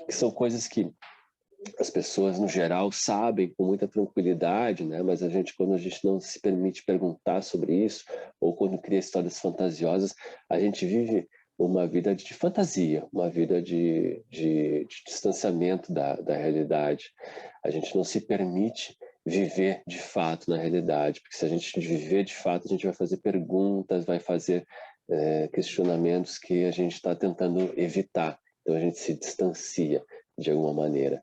que são coisas que as pessoas no geral sabem com muita tranquilidade, né? Mas quando a gente não se permite perguntar sobre isso, ou quando cria histórias fantasiosas, a gente vive uma vida de fantasia, uma vida de distanciamento da realidade. A gente não se permite viver de fato na realidade, porque se a gente viver de fato, a gente vai fazer perguntas, vai fazer questionamentos que a gente está tentando evitar. Então a gente se distancia de alguma maneira.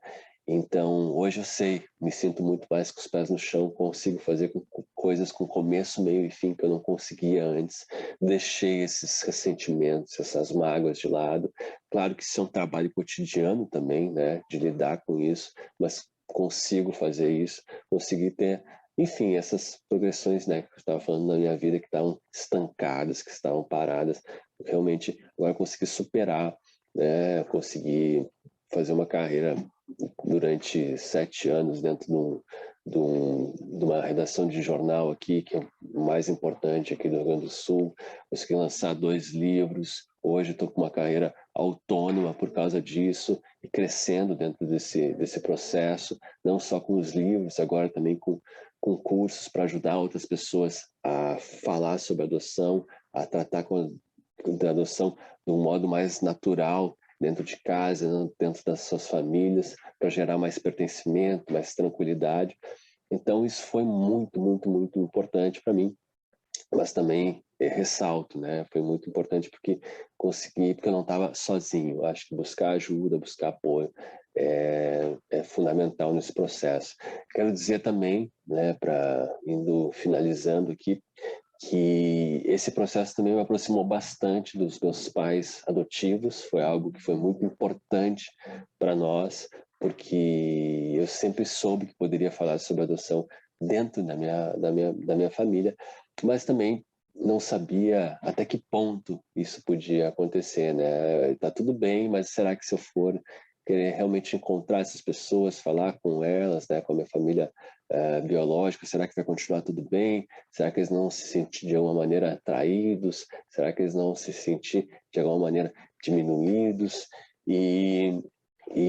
Então, hoje eu sei, me sinto muito mais com os pés no chão, consigo fazer coisas com começo, meio e fim que eu não conseguia antes. Deixei esses ressentimentos, essas mágoas de lado. Claro que isso é um trabalho cotidiano também, né, de lidar com isso, mas consigo fazer isso, consegui ter, enfim, essas progressões, né, que eu estava falando na minha vida, que estavam estancadas, que estavam paradas. Realmente, agora eu consegui superar, né, eu consegui fazer uma carreira durante 7 anos dentro de uma redação de jornal aqui, que é o mais importante aqui do Rio Grande do Sul. Consegui lançar 2 livros. Hoje estou com uma carreira autônoma por causa disso e crescendo dentro desse processo, não só com os livros, agora também com cursos para ajudar outras pessoas a falar sobre adoção, a tratar da adoção de um modo mais natural, dentro de casa, dentro das suas famílias, para gerar mais pertencimento, mais tranquilidade. Então, isso foi muito, muito, muito importante para mim, mas também ressalto, né? Foi muito importante porque eu não estava sozinho. Acho que buscar ajuda, buscar apoio é fundamental nesse processo. Quero dizer também, né, indo finalizando aqui, que esse processo também me aproximou bastante dos meus pais adotivos. Foi algo que foi muito importante para nós, porque eu sempre soube que poderia falar sobre adoção dentro da minha família, mas também não sabia até que ponto isso podia acontecer, né? Tá tudo bem, mas será que se eu for querer realmente encontrar essas pessoas, falar com elas, né, com a minha família biológica, será que vai continuar tudo bem? Será que eles não se sentir de alguma maneira atraídos? Será que eles não se sentir de alguma maneira diminuídos? E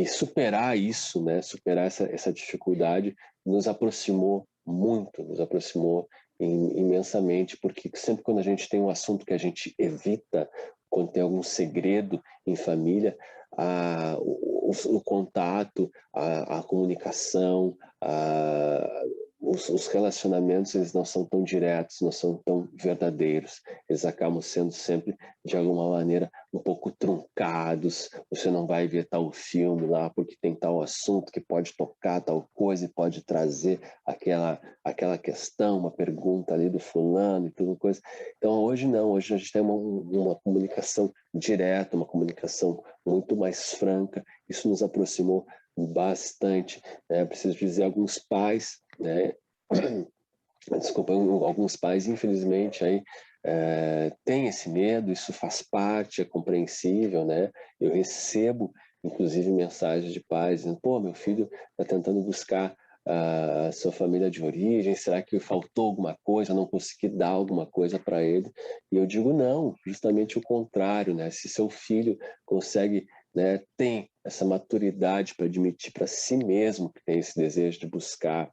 superar isso, né, superar essa dificuldade, nos aproximou muito, nos aproximou imensamente, porque sempre quando a gente tem um assunto que a gente evita, quando tem algum segredo em família, o contato, a comunicação, os relacionamentos, eles não são tão diretos, não são tão verdadeiros. Eles acabam sendo sempre, de alguma maneira, um pouco truncados. Você não vai ver tal filme lá porque tem tal assunto que pode tocar tal coisa e pode trazer aquela questão, uma pergunta ali do fulano e tudo coisa. Então, hoje não. Hoje a gente tem uma comunicação direta, uma comunicação muito mais franca. Isso nos aproximou bastante, né? Preciso dizer, alguns pais, né? Desculpa, alguns pais, infelizmente, aí têm esse medo. Isso faz parte, é compreensível, né? Eu recebo, inclusive, mensagens de pais dizendo: pô, meu filho está tentando buscar a sua família de origem, será que faltou alguma coisa, não consegui dar alguma coisa para ele? E eu digo não, justamente o contrário, né? Se seu filho consegue, né, tem essa maturidade para admitir para si mesmo que tem esse desejo de buscar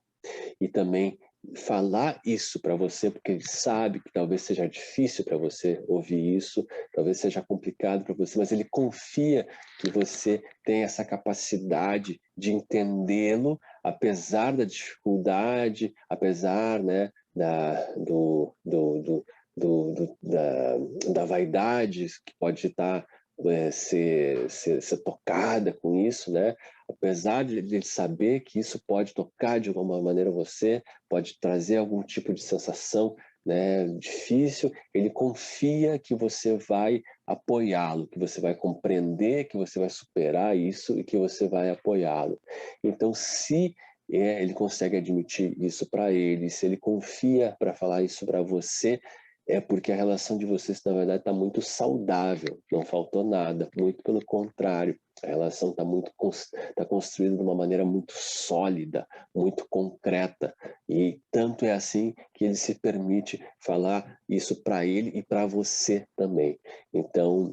e também falar isso para você, porque ele sabe que talvez seja difícil para você ouvir isso, talvez seja complicado para você, mas ele confia que você tem essa capacidade de entendê-lo, apesar da dificuldade, apesar, né, da vaidade que pode estar ser tocada com isso, né? Apesar de ele saber que isso pode tocar de alguma maneira você, pode trazer algum tipo de sensação, né, difícil, ele confia que você vai apoiá-lo, que você vai compreender, que você vai superar isso e que você vai apoiá-lo. Então, se ele consegue admitir isso para ele, se ele confia para falar isso para você, é porque a relação de vocês, na verdade, está muito saudável, não faltou nada, muito pelo contrário. A relação está construída de uma maneira muito sólida, muito concreta, e tanto é assim que ele se permite falar isso para ele e para você também. Então,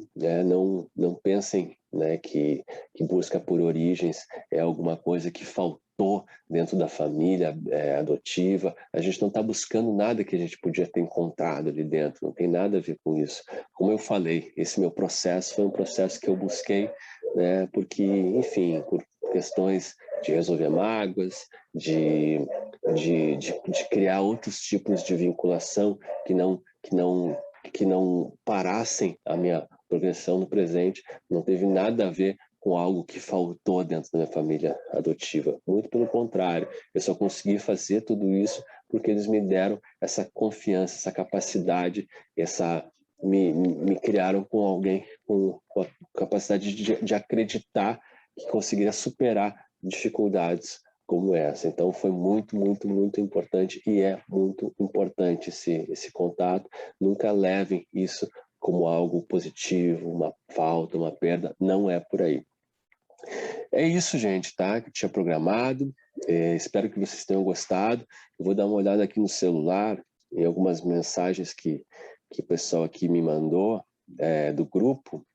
não pensem, né, que busca por origens é alguma coisa que faltou dentro da família adotiva. A gente não está buscando nada que a gente podia ter encontrado ali dentro, não tem nada a ver com isso. Como eu falei, esse meu processo foi um processo que eu busquei, né, porque, enfim, por questões de resolver mágoas, de criar outros tipos de vinculação que não parassem a minha progressão no presente, não teve nada a ver com algo que faltou dentro da minha família adotiva. Muito pelo contrário, eu só consegui fazer tudo isso porque eles me deram essa confiança, essa capacidade, me criaram com alguém com a capacidade de acreditar que conseguiria superar dificuldades como essa. Então foi muito, muito, muito importante, e é muito importante esse contato. Nunca levem isso como algo positivo, uma falta, uma perda, não é por aí. é isso, gente, tá? Que eu tinha programado. Espero que vocês tenham gostado. Eu vou dar uma olhada aqui no celular, em algumas mensagens que o pessoal aqui me mandou, do grupo.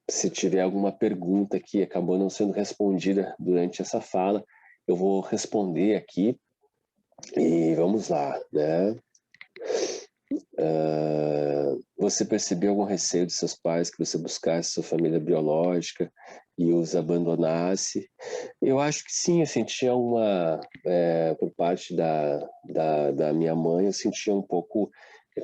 Se tiver alguma pergunta que acabou não sendo respondida durante essa fala, eu vou responder aqui. E vamos lá, né? Você percebeu algum receio de seus pais que você buscasse sua família biológica e os abandonasse? Eu acho que sim, eu sentia por parte da minha mãe, eu sentia um pouco,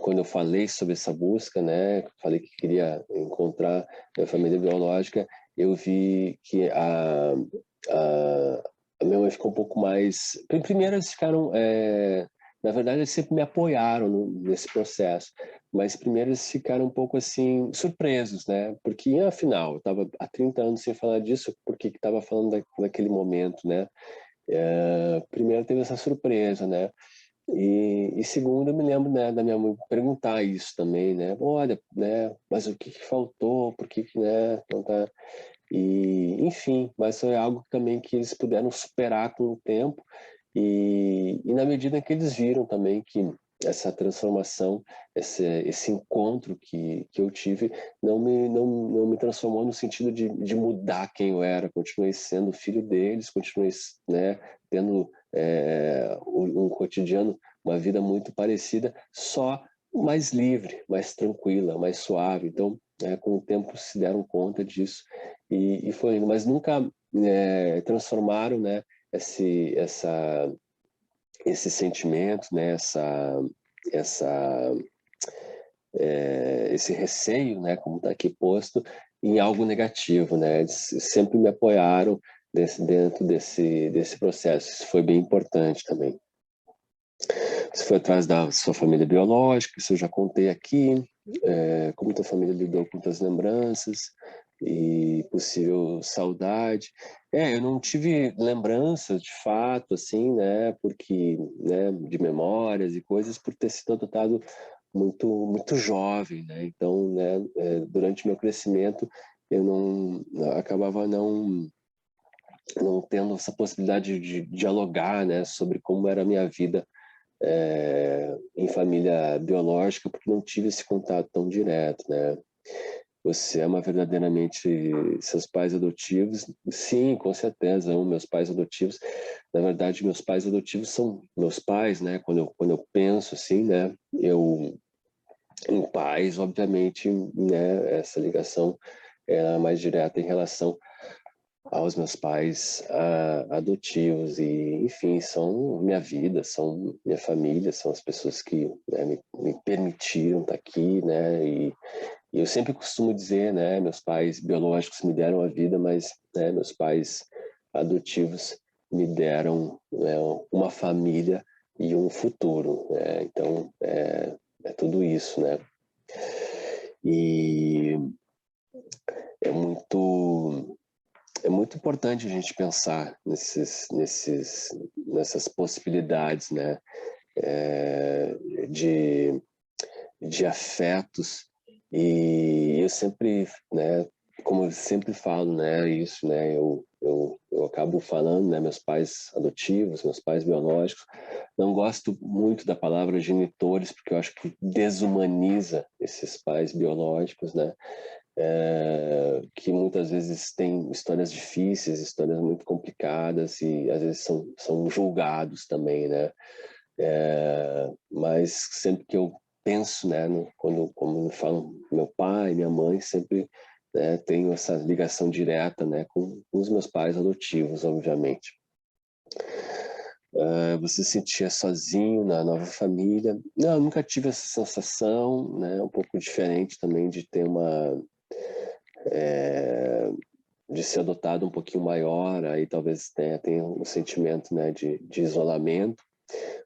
quando eu falei sobre essa busca, né, falei que queria encontrar a família biológica, eu vi que a minha mãe ficou um pouco mais... Primeiro eles ficaram... na verdade, eles sempre me apoiaram nesse processo, mas primeiro eles ficaram um pouco assim, surpresos, né? Porque, afinal, eu estava há 30 anos sem falar disso, por que estava falando daquele momento, né? Primeiro teve essa surpresa, né? E segundo, eu me lembro, né, da minha mãe perguntar isso também, né? Olha, né? Mas o que faltou? Por que, né? Não tá... E, enfim, mas foi algo também que eles puderam superar com o tempo. E na medida que eles viram também que essa transformação, esse encontro que eu tive, não me transformou no sentido de mudar quem eu era. Continuei sendo filho deles, continuei, né, tendo um cotidiano, uma vida muito parecida, só mais livre, mais tranquila, mais suave. Então, com o tempo se deram conta disso e foi indo. Mas nunca transformaram, né, esse sentimento, né, esse receio, né, como está aqui posto, em algo negativo, né? Eles sempre me apoiaram dentro desse processo. Isso foi bem importante também. Você foi atrás da sua família biológica, isso eu já contei aqui, como tua família lidou com tuas lembranças e possível saudade. Eu não tive lembranças de fato, assim, né, porque, né, de memórias e coisas, por ter sido adotado muito jovem, né, então, né, durante meu crescimento, eu acabava não tendo essa possibilidade de dialogar, né, sobre como era a minha vida em família biológica, porque não tive esse contato tão direto, né? Você ama verdadeiramente seus pais adotivos? Sim, com certeza, amo meus pais adotivos. Na verdade, meus pais adotivos são meus pais, né? Quando eu penso assim, né? Em pais, obviamente, né? Essa ligação é a mais direta em relação aos meus pais adotivos e, enfim, são minha vida, são minha família, são as pessoas que, né, me permitiram estar aqui, né, e eu sempre costumo dizer, né, meus pais biológicos me deram a vida, mas, né, meus pais adotivos me deram, né, uma família e um futuro, né, então é tudo isso, né, e é muito importante a gente pensar nessas possibilidades, né, de afetos. E eu sempre, né, como eu sempre falo, né, isso, né, eu acabo falando, né, meus pais adotivos, meus pais biológicos, não gosto muito da palavra genitores, porque eu acho que desumaniza esses pais biológicos, né, que muitas vezes têm histórias difíceis, histórias muito complicadas e às vezes são julgados também, né? Mas sempre que eu penso, né, como eu falo, meu pai, minha mãe, sempre, né, tenho essa ligação direta, né, com os meus pais adotivos, obviamente. Você se sentia sozinho na nova família? Não, eu nunca tive essa sensação, né, um pouco diferente também de ter de ser adotado um pouquinho maior, aí talvez tenha um sentimento, né, de isolamento.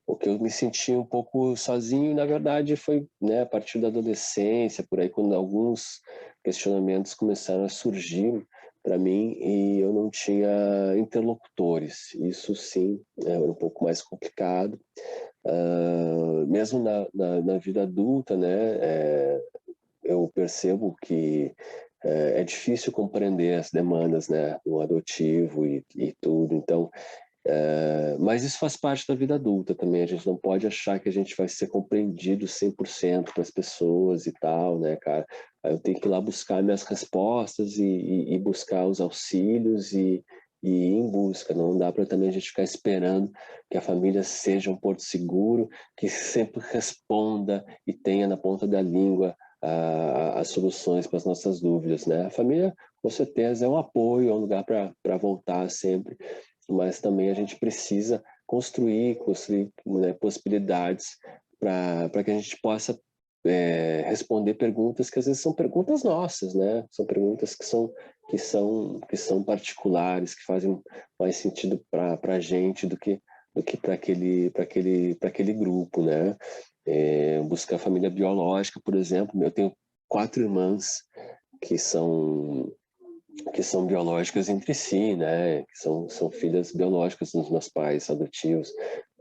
O que eu me senti um pouco sozinho, na verdade, foi, né, a partir da adolescência, por aí, quando alguns questionamentos começaram a surgir para mim e eu não tinha interlocutores. Isso, sim, era um pouco mais complicado. Mesmo na vida adulta, né, eu percebo que é difícil compreender as demandas, né, do adotivo e tudo, então, mas isso faz parte da vida adulta também, a gente não pode achar que a gente vai ser compreendido 100% pelas pessoas e tal, né, cara, eu tenho que ir lá buscar minhas respostas e buscar os auxílios e ir em busca, não dá para também a gente ficar esperando que a família seja um porto seguro, que sempre responda e tenha na ponta da língua as soluções para as nossas dúvidas, né? A família, com certeza, é um apoio, é um lugar para voltar sempre, mas também a gente precisa construir né, possibilidades para que a gente possa responder perguntas que às vezes são perguntas nossas, né? São perguntas que são particulares, que fazem mais sentido para a gente do que para aquele grupo, né? Buscar a família biológica, por exemplo, eu tenho 4 irmãs que são biológicas entre si, né? Que são filhas biológicas dos meus pais adotivos.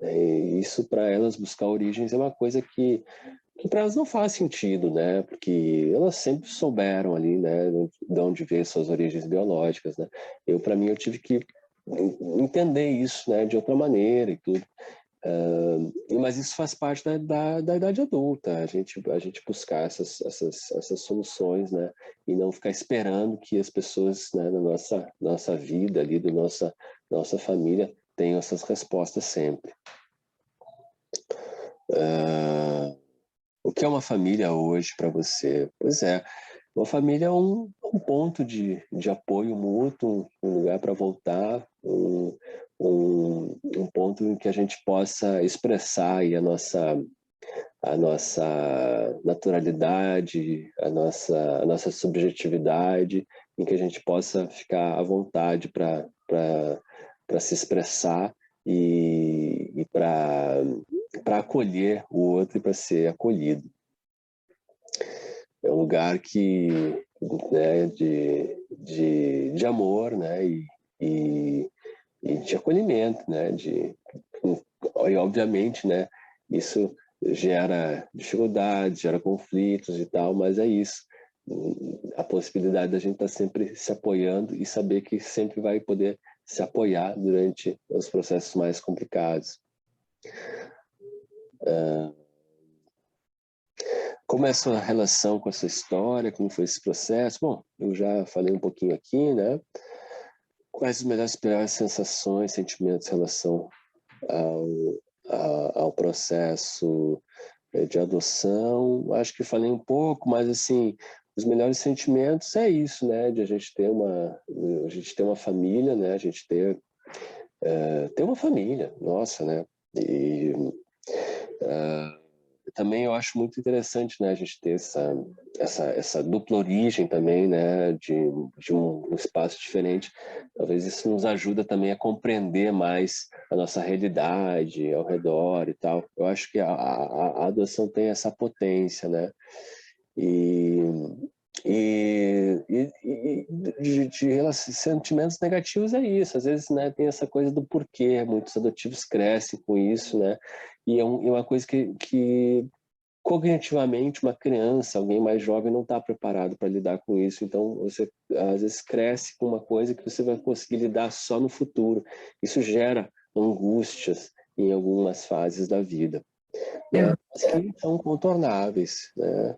E isso para elas buscar origens é uma coisa que para elas não faz sentido, né? Porque elas sempre souberam ali, né? De onde veio suas origens biológicas, né? Para mim, eu tive que entender isso, né? De outra maneira e tudo. Mas isso faz parte da idade adulta, a gente buscar essas soluções, né? E não ficar esperando que as pessoas, né, na nossa vida ali, nossa família, tenham essas respostas sempre. O que é uma família hoje para você? Pois é, uma família é um ponto de apoio mútuo, um lugar para voltar, um ponto em que a gente possa expressar aí a nossa naturalidade, a nossa subjetividade, em que a gente possa ficar à vontade para se expressar e para acolher o outro e para ser acolhido. É um lugar né, de amor, né, e de acolhimento, né, e obviamente, né, isso gera dificuldades, gera conflitos e tal, mas é isso. A possibilidade da gente estar sempre se apoiando e saber que sempre vai poder se apoiar durante os processos mais complicados. Como é a sua relação com essa história? Como foi esse processo? Bom, eu já falei um pouquinho aqui, né? Quais as melhores, piores sensações, sentimentos em relação ao processo de adoção? Acho que falei um pouco, mas assim, os melhores sentimentos é isso, né? De a gente ter uma família, né? A gente ter uma família, nossa, né? E também eu acho muito interessante, né, a gente ter essa dupla origem também, né, de um espaço diferente. Talvez isso nos ajuda também a compreender mais a nossa realidade ao redor e tal. Eu acho que a adoção tem essa potência, né, de sentimentos negativos é isso. Às vezes, né, tem essa coisa do porquê. Muitos adotivos crescem com isso, né? E é uma coisa que cognitivamente uma criança, alguém mais jovem não está preparado para lidar com isso. Então você às vezes cresce com uma coisa que você vai conseguir lidar só no futuro. Isso gera angústias em algumas fases da vida, né? Que são contornáveis, né?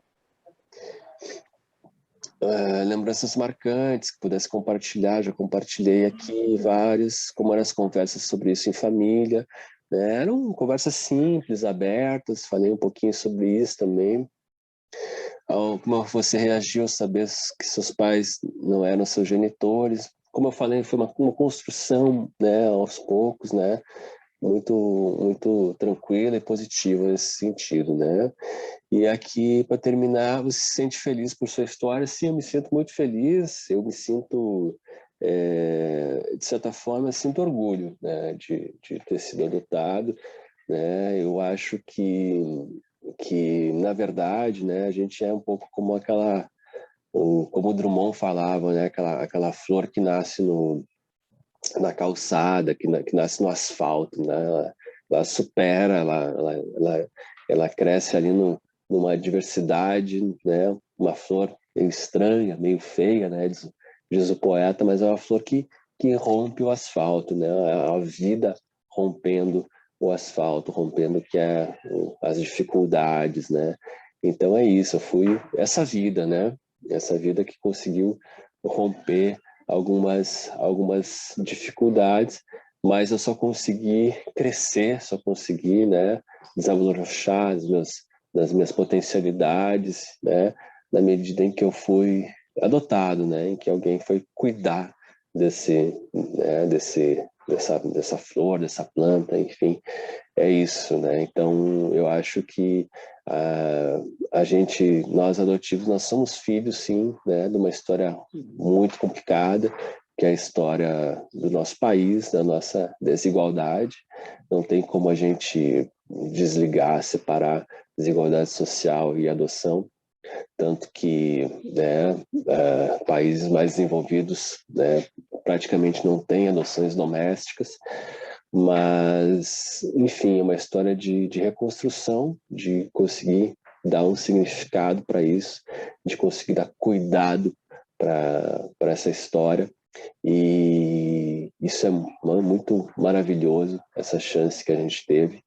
Lembranças marcantes que pudesse compartilhar, já compartilhei aqui várias, como eram as conversas sobre isso em família, né? Eram conversas simples, abertas, falei um pouquinho sobre isso também. Como você reagiu ao saber que seus pais não eram seus genitores? Como eu falei, foi uma construção, né, aos poucos, né? Muito tranquila e positiva nesse sentido, né? E aqui, para terminar, você se sente feliz por sua história? Sim, eu me sinto muito feliz, eu me sinto, de certa forma, eu sinto orgulho, né, de ter sido adotado, né? Eu acho que na verdade, né, a gente é um pouco como como o Drummond falava, né, aquela flor que nasce na calçada, que nasce no asfalto, né? Ela supera, ela cresce ali numa diversidade, né? Uma flor meio estranha, meio feia, né? Diz o poeta, mas é uma flor que rompe o asfalto, né? A vida rompendo o asfalto, rompendo as dificuldades, né? Então é isso, eu fui essa vida, né? Essa vida que conseguiu romper algumas dificuldades, mas eu só consegui crescer, só consegui, né, desabrochar das minhas potencialidades, né, na medida em que eu fui adotado, né, em que alguém foi cuidar né, dessa flor, dessa planta, enfim, é isso, né? Então, eu acho que nós adotivos, nós somos filhos, sim, né, de uma história muito complicada, que é a história do nosso país, da nossa desigualdade. Não tem como a gente desligar, separar desigualdade social e adoção, tanto que, né, países mais desenvolvidos, né, praticamente não têm adoções domésticas, mas, enfim, é uma história de reconstrução, de conseguir dar um significado para isso, de conseguir dar cuidado para essa história. E isso é muito maravilhoso, essa chance que a gente teve.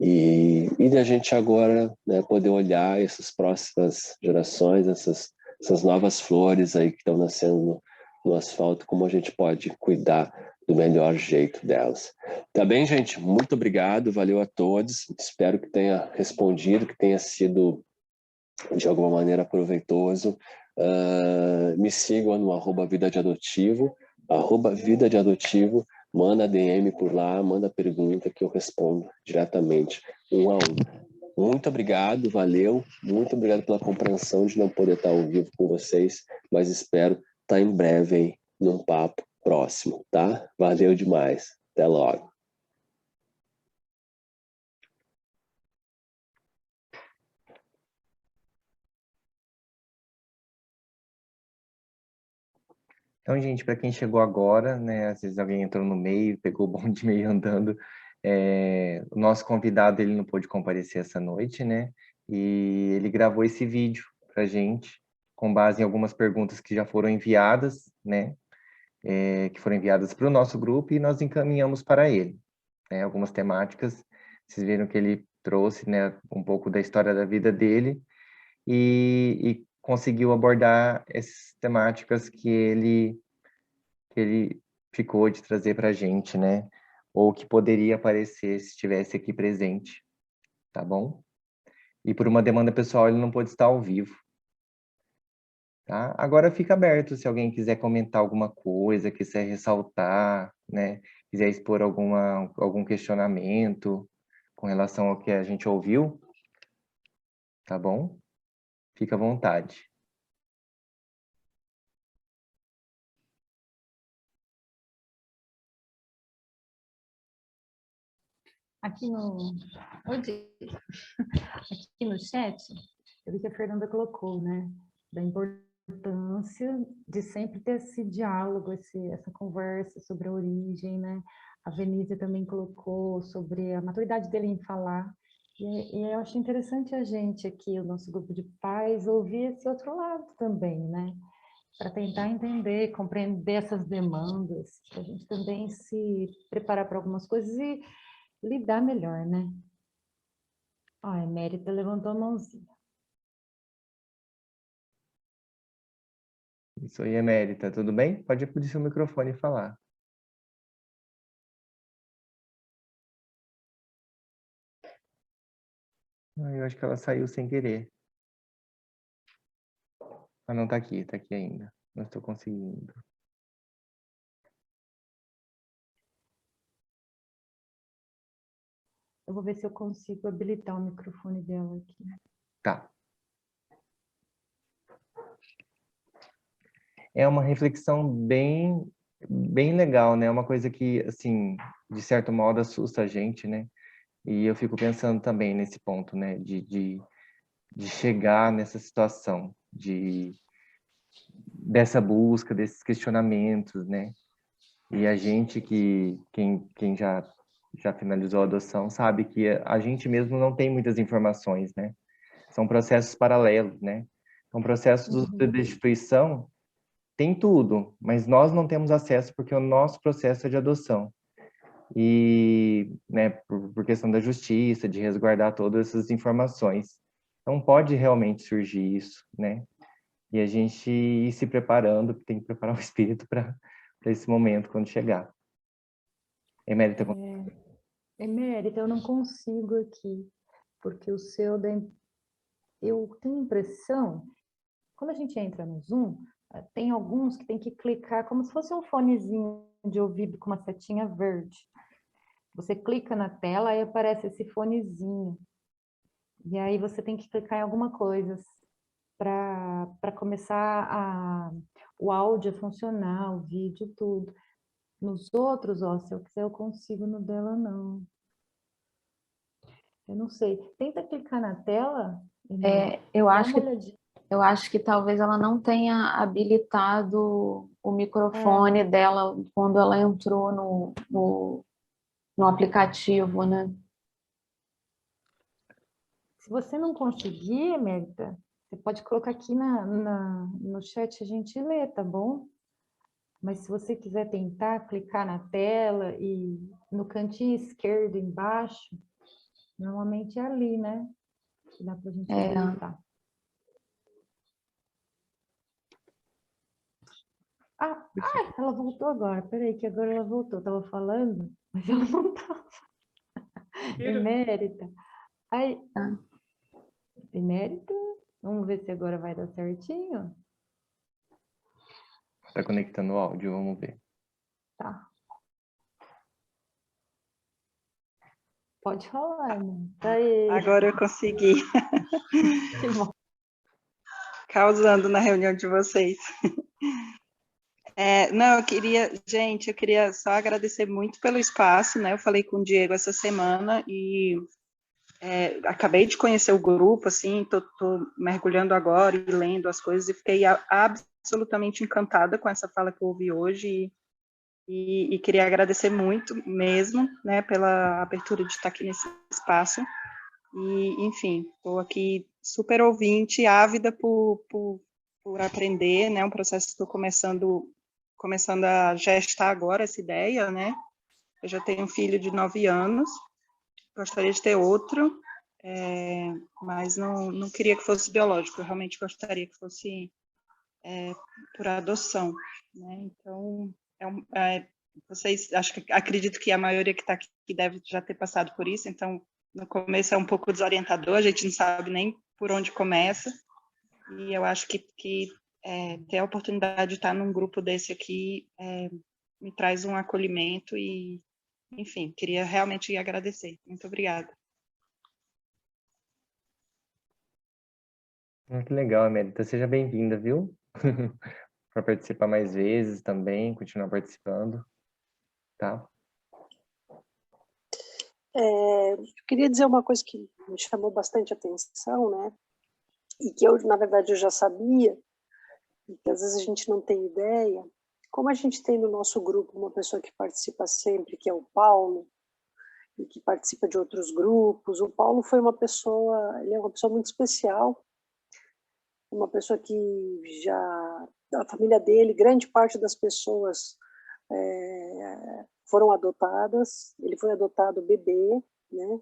E da gente agora, né, poder olhar essas próximas gerações, essas novas flores aí que estão nascendo no asfalto, como a gente pode cuidar do melhor jeito delas. Tá bem, gente? Muito obrigado, valeu a todos. Espero que tenha respondido, que tenha sido de alguma maneira proveitoso. Me sigam no @vida de adotivo, @vida de adotivo. Manda DM por lá, manda pergunta que eu respondo diretamente, um a um. Muito obrigado, valeu. Muito obrigado pela compreensão de não poder estar ao vivo com vocês, mas espero estar em breve aí num papo próximo, tá? Valeu demais. Até logo. Então, gente, para quem chegou agora, né, às vezes alguém entrou no meio, pegou o bonde meio andando, o nosso convidado, ele não pôde comparecer essa noite, né, e ele gravou esse vídeo para gente, com base em algumas perguntas que já foram enviadas, né, que foram enviadas para o nosso grupo e nós encaminhamos para ele, né, algumas temáticas, vocês viram que ele trouxe, né, um pouco da história da vida dele e conseguiu abordar essas temáticas que ele ficou de trazer para a gente, né? Ou que poderia aparecer se estivesse aqui presente, tá bom? E por uma demanda pessoal, ele não pôde estar ao vivo, tá? Agora fica aberto, se alguém quiser comentar alguma coisa, quiser ressaltar, né? Quiser expor algum questionamento com relação ao que a gente ouviu, tá bom? Fica à vontade. Aqui no, aqui no chat, eu vi que a Fernanda colocou, né, da importância de sempre ter esse diálogo, essa conversa sobre a origem, né? A Venise também colocou sobre a maturidade dele em falar. E eu acho interessante a gente aqui, o nosso grupo de pais, ouvir esse outro lado também, né? Para tentar entender, compreender essas demandas, para a gente também se preparar para algumas coisas e lidar melhor, né? Ó, a Emérita levantou a mãozinha. Isso aí, Emérita, tudo bem? Pode abrir seu microfone e falar. Eu acho que ela saiu sem querer. Ah, não, tá aqui ainda. Não estou conseguindo. Eu vou ver se eu consigo habilitar o microfone dela aqui. Tá. É uma reflexão bem legal, né? Uma coisa que, assim, de certo modo assusta a gente, né? E eu fico pensando também nesse ponto, né? De chegar nessa situação, dessa busca, desses questionamentos, né? E a gente quem já finalizou a adoção sabe que a gente mesmo não tem muitas informações, né? São processos paralelos, né? Então, o processo de destituição tem tudo, mas nós não temos acesso porque o nosso processo é de adoção. E, né, por questão da justiça, de resguardar todas essas informações. Então, pode realmente surgir isso, né? E a gente ir se preparando, tem que preparar o espírito para esse momento, quando chegar. Emérita. Emérita, eu não consigo aqui, porque o seu... Eu tenho a impressão, quando a gente entra no Zoom, tem alguns que tem que clicar como se fosse um fonezinho de ouvido com uma setinha verde. Você clica na tela e aparece esse fonezinho. E aí você tem que clicar em alguma coisa para começar o áudio a funcionar, o vídeo, tudo. Nos outros, ó, se eu quiser eu consigo, no dela não. Eu não sei. Tenta clicar na tela. Eu acho que talvez ela não tenha habilitado o microfone dela quando ela entrou no aplicativo, né? Se você não conseguir, Emérita, você pode colocar aqui no chat, a gente lê, tá bom? Mas se você quiser tentar clicar na tela e no cantinho esquerdo embaixo, normalmente é ali, né? Que dá pra gente habilitar. Ela voltou agora. Peraí, que agora ela voltou. Eu tava falando, mas ela não tava. Emérita. Emérita. Vamos ver se agora vai dar certinho. Tá conectando o áudio, vamos ver. Tá. Pode falar, né? Tá aí. Agora eu consegui. Que bom. Causando na reunião de vocês. Não, eu queria só agradecer muito pelo espaço, né? Eu falei com o Diego essa semana e acabei de conhecer o grupo, assim, tô mergulhando agora e lendo as coisas e fiquei absolutamente encantada com essa fala que eu ouvi hoje e queria agradecer muito mesmo, né, pela abertura de estar aqui nesse espaço e, enfim, estou aqui super ouvinte, ávida por aprender, né, um processo que estou começando a gestar agora essa ideia, né, eu já tenho um filho de 9 anos, gostaria de ter outro, mas não queria que fosse biológico, eu realmente gostaria que fosse por adoção, né? Então, vocês, acredito que a maioria que está aqui deve já ter passado por isso, então, no começo é um pouco desorientador, a gente não sabe nem por onde começa, e eu acho que ter a oportunidade de estar num grupo desse aqui me traz um acolhimento e, enfim, queria realmente agradecer. Muito obrigada. Que legal, América. Seja bem-vinda, viu? Para participar mais vezes também, continuar participando, tá? Eu queria dizer uma coisa que me chamou bastante atenção, né? E que eu, na verdade, eu já sabia, e que às vezes a gente não tem ideia. Como a gente tem no nosso grupo uma pessoa que participa sempre, que é o Paulo, e que participa de outros grupos. O Paulo foi uma pessoa, ele é uma pessoa muito especial, uma pessoa que a família dele, grande parte das pessoas foram adotadas, ele foi adotado bebê, né?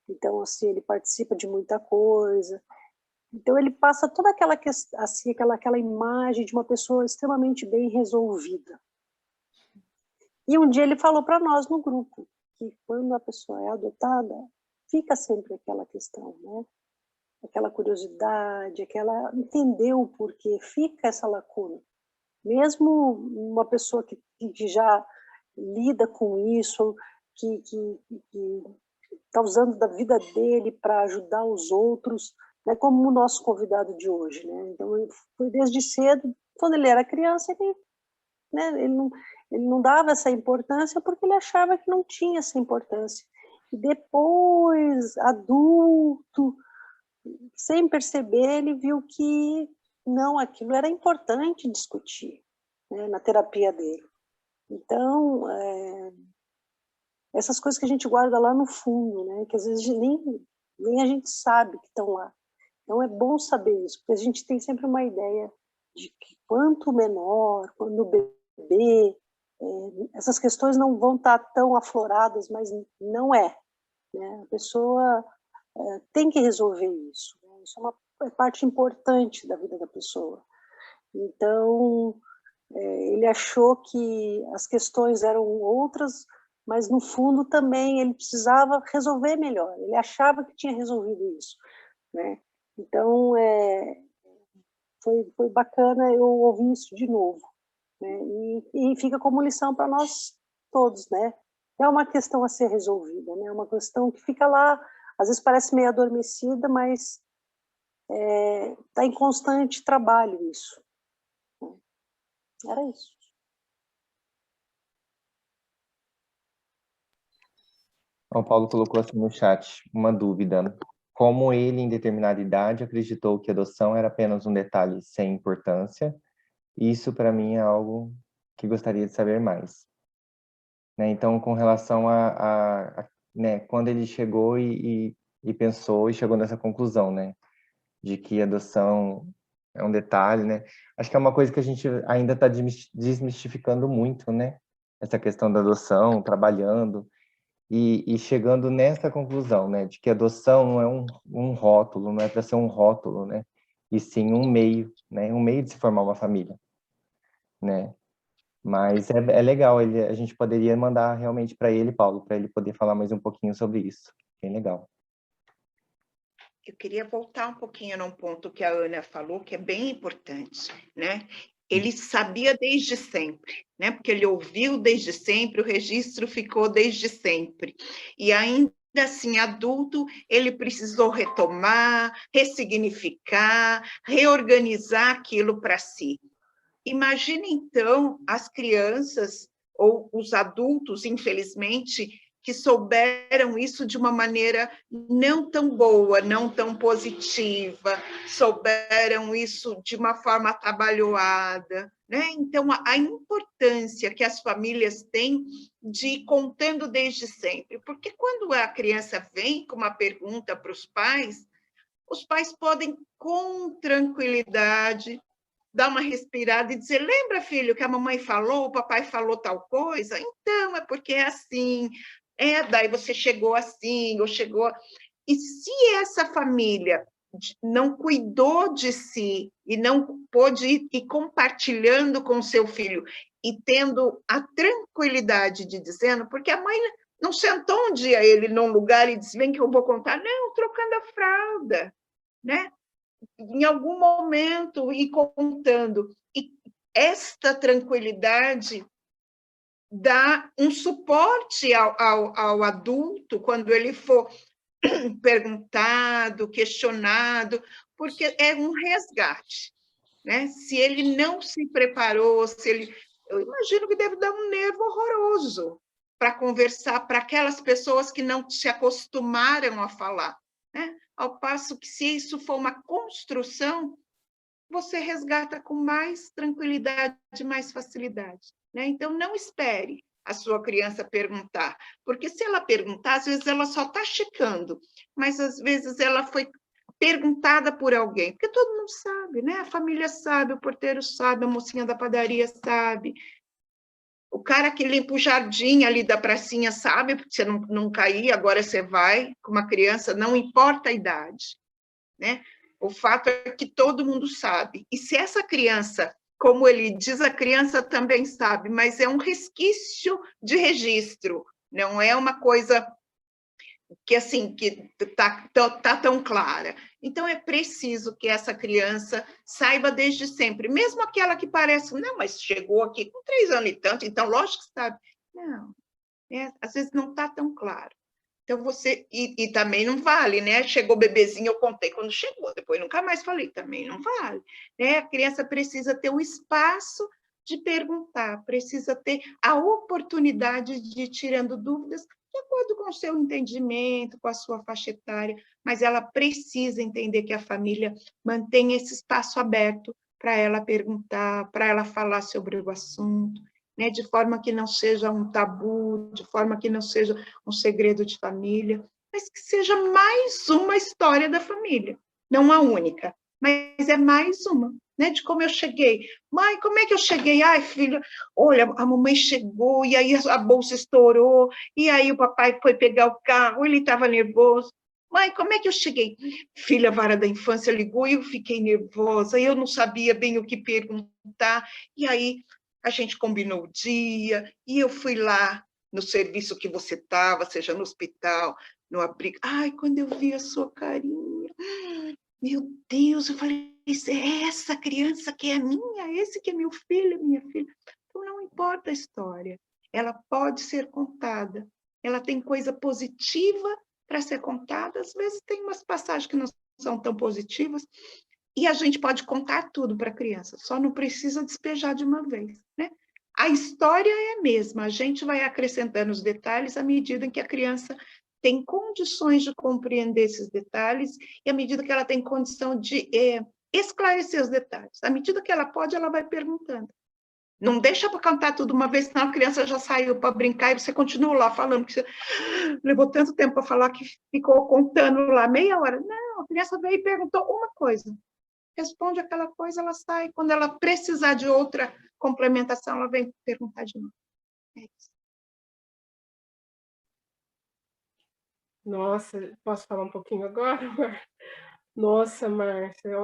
Então, assim, ele participa de muita coisa. Então, ele passa toda aquela imagem de uma pessoa extremamente bem resolvida. E um dia ele falou para nós no grupo que quando a pessoa é adotada, fica sempre aquela questão, né? Aquela curiosidade, entender o porquê, fica essa lacuna. Mesmo uma pessoa que já lida com isso, que está usando da vida dele para ajudar os outros, né, como o nosso convidado de hoje, né? Então, ele foi desde cedo, quando ele era criança, ele não dava essa importância porque ele achava que não tinha essa importância. E depois, adulto, sem perceber, ele viu que não, aquilo era importante discutir, né, na terapia dele. Então, essas coisas que a gente guarda lá no fundo, né, que às vezes nem a gente sabe que estão lá. Então é bom saber isso, porque a gente tem sempre uma ideia de que quanto menor, quando bebê, essas questões não vão estar tão afloradas, mas não é, né? A pessoa tem que resolver isso, né? Isso é uma parte importante da vida da pessoa. Então, ele achou que as questões eram outras, mas no fundo também ele precisava resolver melhor, ele achava que tinha resolvido isso, né? Então, foi bacana eu ouvir isso de novo, né? E fica como lição para nós todos, né? É uma questão a ser resolvida, né? É uma questão que fica lá, às vezes parece meio adormecida, mas está em constante trabalho isso. Era isso. O Paulo colocou assim no chat uma dúvida. Como ele, em determinada idade, acreditou que a adoção era apenas um detalhe sem importância, isso para mim é algo que gostaria de saber mais. Né? Então, com relação né, quando ele chegou e pensou e chegou nessa conclusão, né, de que a adoção é um detalhe, né? Acho que é uma coisa que a gente ainda está desmistificando muito, né? Essa questão da adoção, trabalhando e chegando nessa conclusão, né, de que a adoção não é um rótulo, não é para ser um rótulo, né? E sim um meio, né? Um meio de se formar uma família, né? Mas é legal, a gente poderia mandar realmente para ele, Paulo, para ele poder falar mais um pouquinho sobre isso. Bem legal. Eu queria voltar um pouquinho num ponto que a Ana falou, que é bem importante, né? Ele sabia desde sempre, né? Porque ele ouviu desde sempre, o registro ficou desde sempre. E ainda assim, adulto, ele precisou retomar, ressignificar, reorganizar aquilo para si. Imagine, então, as crianças ou os adultos, infelizmente, que souberam isso de uma maneira não tão boa, não tão positiva, souberam isso de uma forma atabalhoada, né? Então, a importância que as famílias têm de ir contando desde sempre, porque quando a criança vem com uma pergunta para os pais podem, com tranquilidade, dar uma respirada e dizer, lembra, filho, que a mamãe falou, o papai falou tal coisa? Então, é porque é assim, daí você chegou assim, ou chegou... E se essa família não cuidou de si e não pôde ir compartilhando com seu filho e tendo a tranquilidade de dizendo, porque a mãe não sentou um dia ele num lugar e disse, vem que eu vou contar, não, trocando a fralda, né? Em algum momento ir contando. E esta tranquilidade dá um suporte ao adulto quando ele for perguntado, questionado, porque é um resgate, né? Se ele não se preparou, eu imagino que deve dar um nervo horroroso para conversar para aquelas pessoas que não se acostumaram a falar, né? Ao passo que, se isso for uma construção, você resgata com mais tranquilidade, mais facilidade, né? Então, não espere a sua criança perguntar, porque se ela perguntar, às vezes ela só está checando, mas às vezes ela foi perguntada por alguém, porque todo mundo sabe, né? A família sabe, o porteiro sabe, a mocinha da padaria sabe, o cara que limpa o jardim ali da pracinha sabe, porque você não cair, agora você vai com uma criança, não importa a idade, né? O fato é que todo mundo sabe. E se essa criança, como ele diz, a criança também sabe, mas é um resquício de registro, não é uma coisa que assim que tá tão clara. Então é preciso que essa criança saiba desde sempre, mesmo aquela que parece, não, mas chegou aqui com 3 anos e tanto, então lógico que sabe. Não, às vezes não está tão claro. Então, você... E também não vale, né? Chegou bebezinho, eu contei quando chegou, depois nunca mais falei, também não vale. Né? A criança precisa ter um espaço de perguntar, precisa ter a oportunidade de ir tirando dúvidas de acordo com o seu entendimento, com a sua faixa etária, mas ela precisa entender que a família mantém esse espaço aberto para ela perguntar, para ela falar sobre o assunto, né, de forma que não seja um tabu, de forma que não seja um segredo de família, mas que seja mais uma história da família, não a única, mas é mais uma, né, de como eu cheguei. Mãe, como é que eu cheguei? Ai, filha, olha, a mamãe chegou, e aí a bolsa estourou, e aí o papai foi pegar o carro, ele estava nervoso. Mãe, como é que eu cheguei? Filha, a vara da infância ligou e eu fiquei nervosa, eu não sabia bem o que perguntar, e aí a gente combinou o dia, e eu fui lá no serviço que você estava, seja no hospital, no abrigo. Ai, quando eu vi a sua carinha, meu Deus, eu falei, é essa criança que é minha, esse que é meu filho, minha filha. Então, não importa a história, ela pode ser contada, ela tem coisa positiva para ser contada, às vezes tem umas passagens que não são tão positivas, e a gente pode contar tudo para a criança, só não precisa despejar de uma vez, né? A história é a mesma, a gente vai acrescentando os detalhes à medida em que a criança tem condições de compreender esses detalhes e à medida que ela tem condição de esclarecer os detalhes. À medida que ela pode, ela vai perguntando. Não deixa para cantar tudo uma vez, senão a criança já saiu para brincar e você continua lá falando que você levou tanto tempo para falar que ficou contando lá meia hora. Não, a criança veio e perguntou uma coisa. Responde aquela coisa, ela sai. Quando ela precisar de outra complementação, ela vem perguntar de novo. É isso. Nossa, posso falar um pouquinho agora? Nossa, Márcia,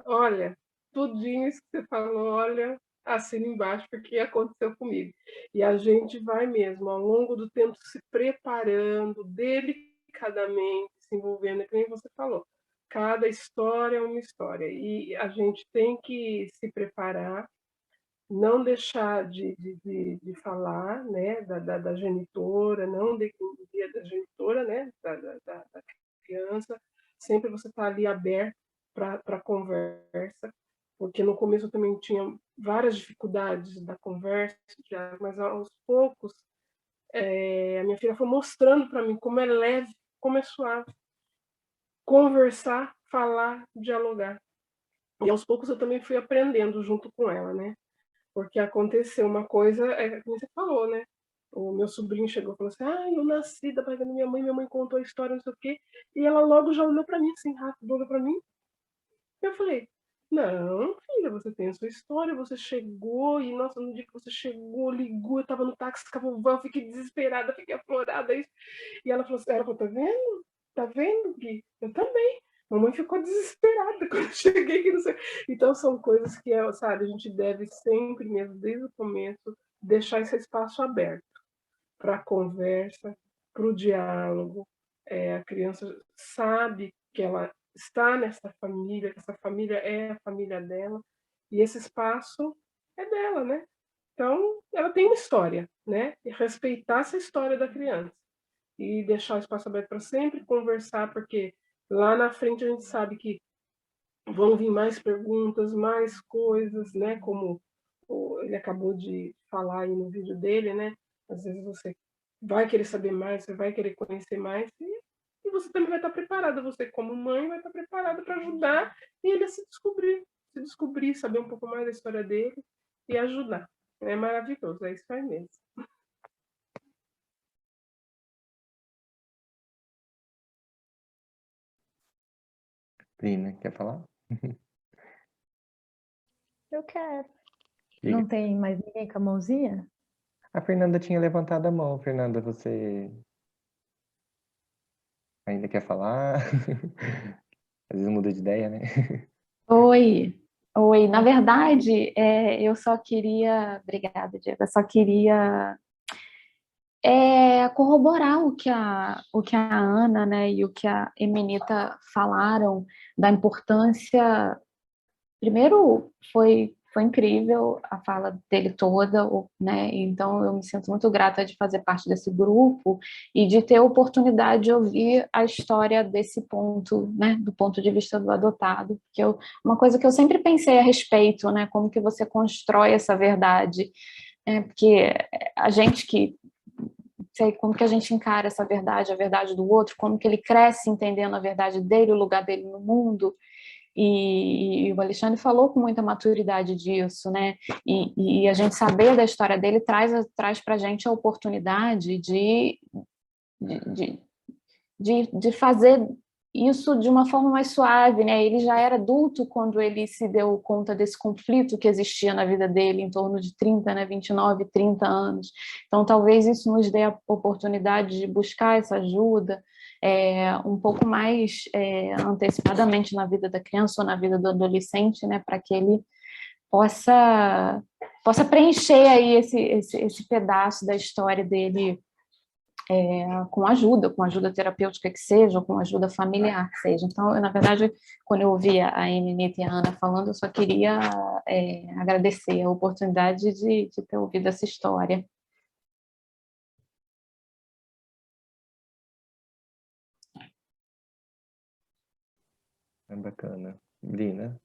olha, tudinho isso que você falou, olha, assina embaixo, porque aconteceu comigo. E a gente vai mesmo, ao longo do tempo, se preparando delicadamente, se envolvendo, que nem você falou. Cada história é uma história, e a gente tem que se preparar, não deixar de falar, né, da genitora, não depender da genitora, né, da criança, sempre você está ali aberto para conversa, porque no começo eu também tinha várias dificuldades da conversa, mas aos poucos a minha filha foi mostrando para mim como é leve, como é suave conversar, falar, dialogar. E aos poucos eu também fui aprendendo junto com ela, né? Porque aconteceu uma coisa, como você falou, né? O meu sobrinho chegou e falou assim, eu nasci da barriga da minha mãe contou a história, não sei o quê, e ela logo já olhou para mim, assim, rápido, olhou para mim. Eu falei, não, filha, você tem a sua história, você chegou, e nossa, no dia que você chegou, ligou, eu tava no táxi com a vovó, eu fiquei desesperada, fiquei aflorada, e ela falou assim, tá vendo? Tá vendo, Gui? Eu também. Mamãe ficou desesperada quando eu cheguei aqui, não sei. Então, são coisas que, sabe, a gente deve sempre, mesmo desde o começo, deixar esse espaço aberto para a conversa, para o diálogo. A criança sabe que ela está nessa família, que essa família é a família dela, e esse espaço é dela, né? Então, ela tem uma história, né? E respeitar essa história da criança. E deixar o espaço aberto para sempre conversar, porque lá na frente a gente sabe que vão vir mais perguntas, mais coisas, né? Como ele acabou de falar aí no vídeo dele, né? Às vezes você vai querer saber mais, você vai querer conhecer mais, e você também vai estar preparada, você como mãe vai estar preparada para ajudar ele a se descobrir, saber um pouco mais da história dele e ajudar. É maravilhoso, é isso aí mesmo. Lina, quer falar? Eu quero. Diga. Não tem mais ninguém com a mãozinha? A Fernanda tinha levantado a mão. Fernanda, você ainda quer falar? Às vezes muda de ideia, né? Oi. Na verdade, eu só queria... Obrigada, Diego. Eu só queria corroborar o que a Ana, né, e o que a Emenita falaram da importância. Primeiro, foi incrível a fala dele toda, né? Então eu me sinto muito grata de fazer parte desse grupo e de ter a oportunidade de ouvir a história desse ponto, né? Do ponto de vista do adotado, que uma coisa que eu sempre pensei a respeito, né? Como que você constrói essa verdade, porque a gente que sei como que a gente encara essa verdade, a verdade do outro, como que ele cresce entendendo a verdade dele, o lugar dele no mundo. E o Alexandre falou com muita maturidade disso, né? E a gente saber da história dele traz para a gente a oportunidade de fazer isso de uma forma mais suave, né? Ele já era adulto quando ele se deu conta desse conflito que existia na vida dele, em torno de 30, né? 29, 30 anos. Então, talvez isso nos dê a oportunidade de buscar essa ajuda um pouco mais antecipadamente na vida da criança ou na vida do adolescente, né? Para que ele possa preencher aí esse pedaço da história dele com ajuda terapêutica que seja, ou com ajuda familiar que seja. Então, na verdade, quando eu ouvi a Eminita e a Ana falando, eu só queria agradecer a oportunidade de ter ouvido essa história. É bacana. Lina?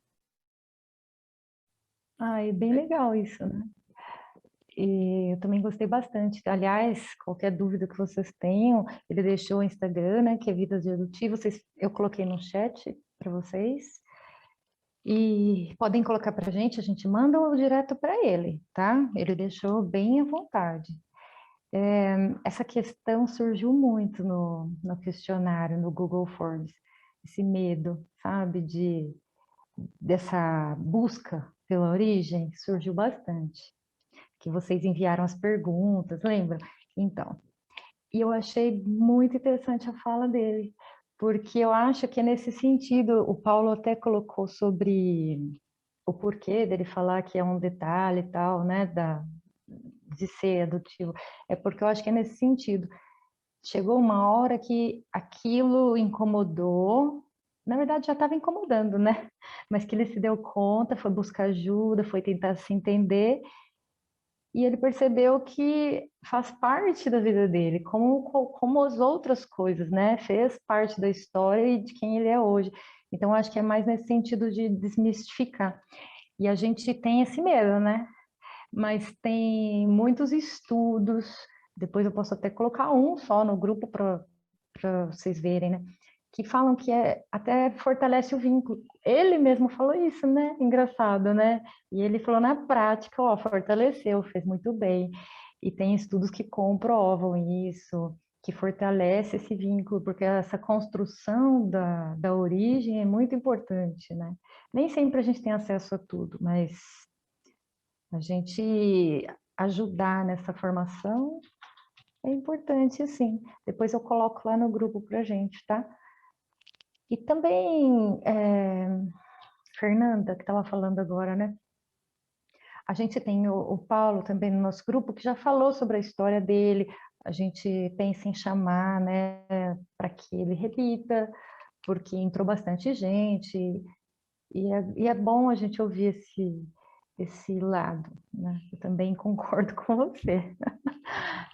É bem legal isso, né? E eu também gostei bastante. Aliás, qualquer dúvida que vocês tenham, ele deixou o Instagram, né, que é Vidas de Adotivo, eu coloquei no chat para vocês. E podem colocar para a gente manda direto para ele, tá? Ele deixou bem à vontade. Essa questão surgiu muito no questionário, no Google Forms, esse medo, sabe, dessa busca pela origem, surgiu bastante. Que vocês enviaram as perguntas, lembra? Então, e eu achei muito interessante a fala dele, porque eu acho que é nesse sentido, o Paulo até colocou sobre o porquê dele falar que é um detalhe e tal, né, de ser adotivo, é porque eu acho que é nesse sentido. Chegou uma hora que aquilo incomodou, na verdade já estava incomodando, né? Mas que ele se deu conta, foi buscar ajuda, foi tentar se entender, e ele percebeu que faz parte da vida dele, como as outras coisas, né? Fez parte da história e de quem ele é hoje. Então, acho que é mais nesse sentido de desmistificar. E a gente tem esse medo, né? Mas tem muitos estudos, depois eu posso até colocar um só no grupo para vocês verem, né? Que falam que até fortalece o vínculo. Ele mesmo falou isso, né? Engraçado, né? E ele falou na prática, ó, fortaleceu, fez muito bem. E tem estudos que comprovam isso, que fortalece esse vínculo, porque essa construção da origem é muito importante, né? Nem sempre a gente tem acesso a tudo, mas a gente ajudar nessa formação é importante, sim. Depois eu coloco lá no grupo pra gente, tá? E também, Fernanda, que estava falando agora, né? A gente tem o Paulo também no nosso grupo, que já falou sobre a história dele. A gente pensa em chamar, né, para que ele repita, porque entrou bastante gente. E é bom a gente ouvir esse lado, né? Eu também concordo com você.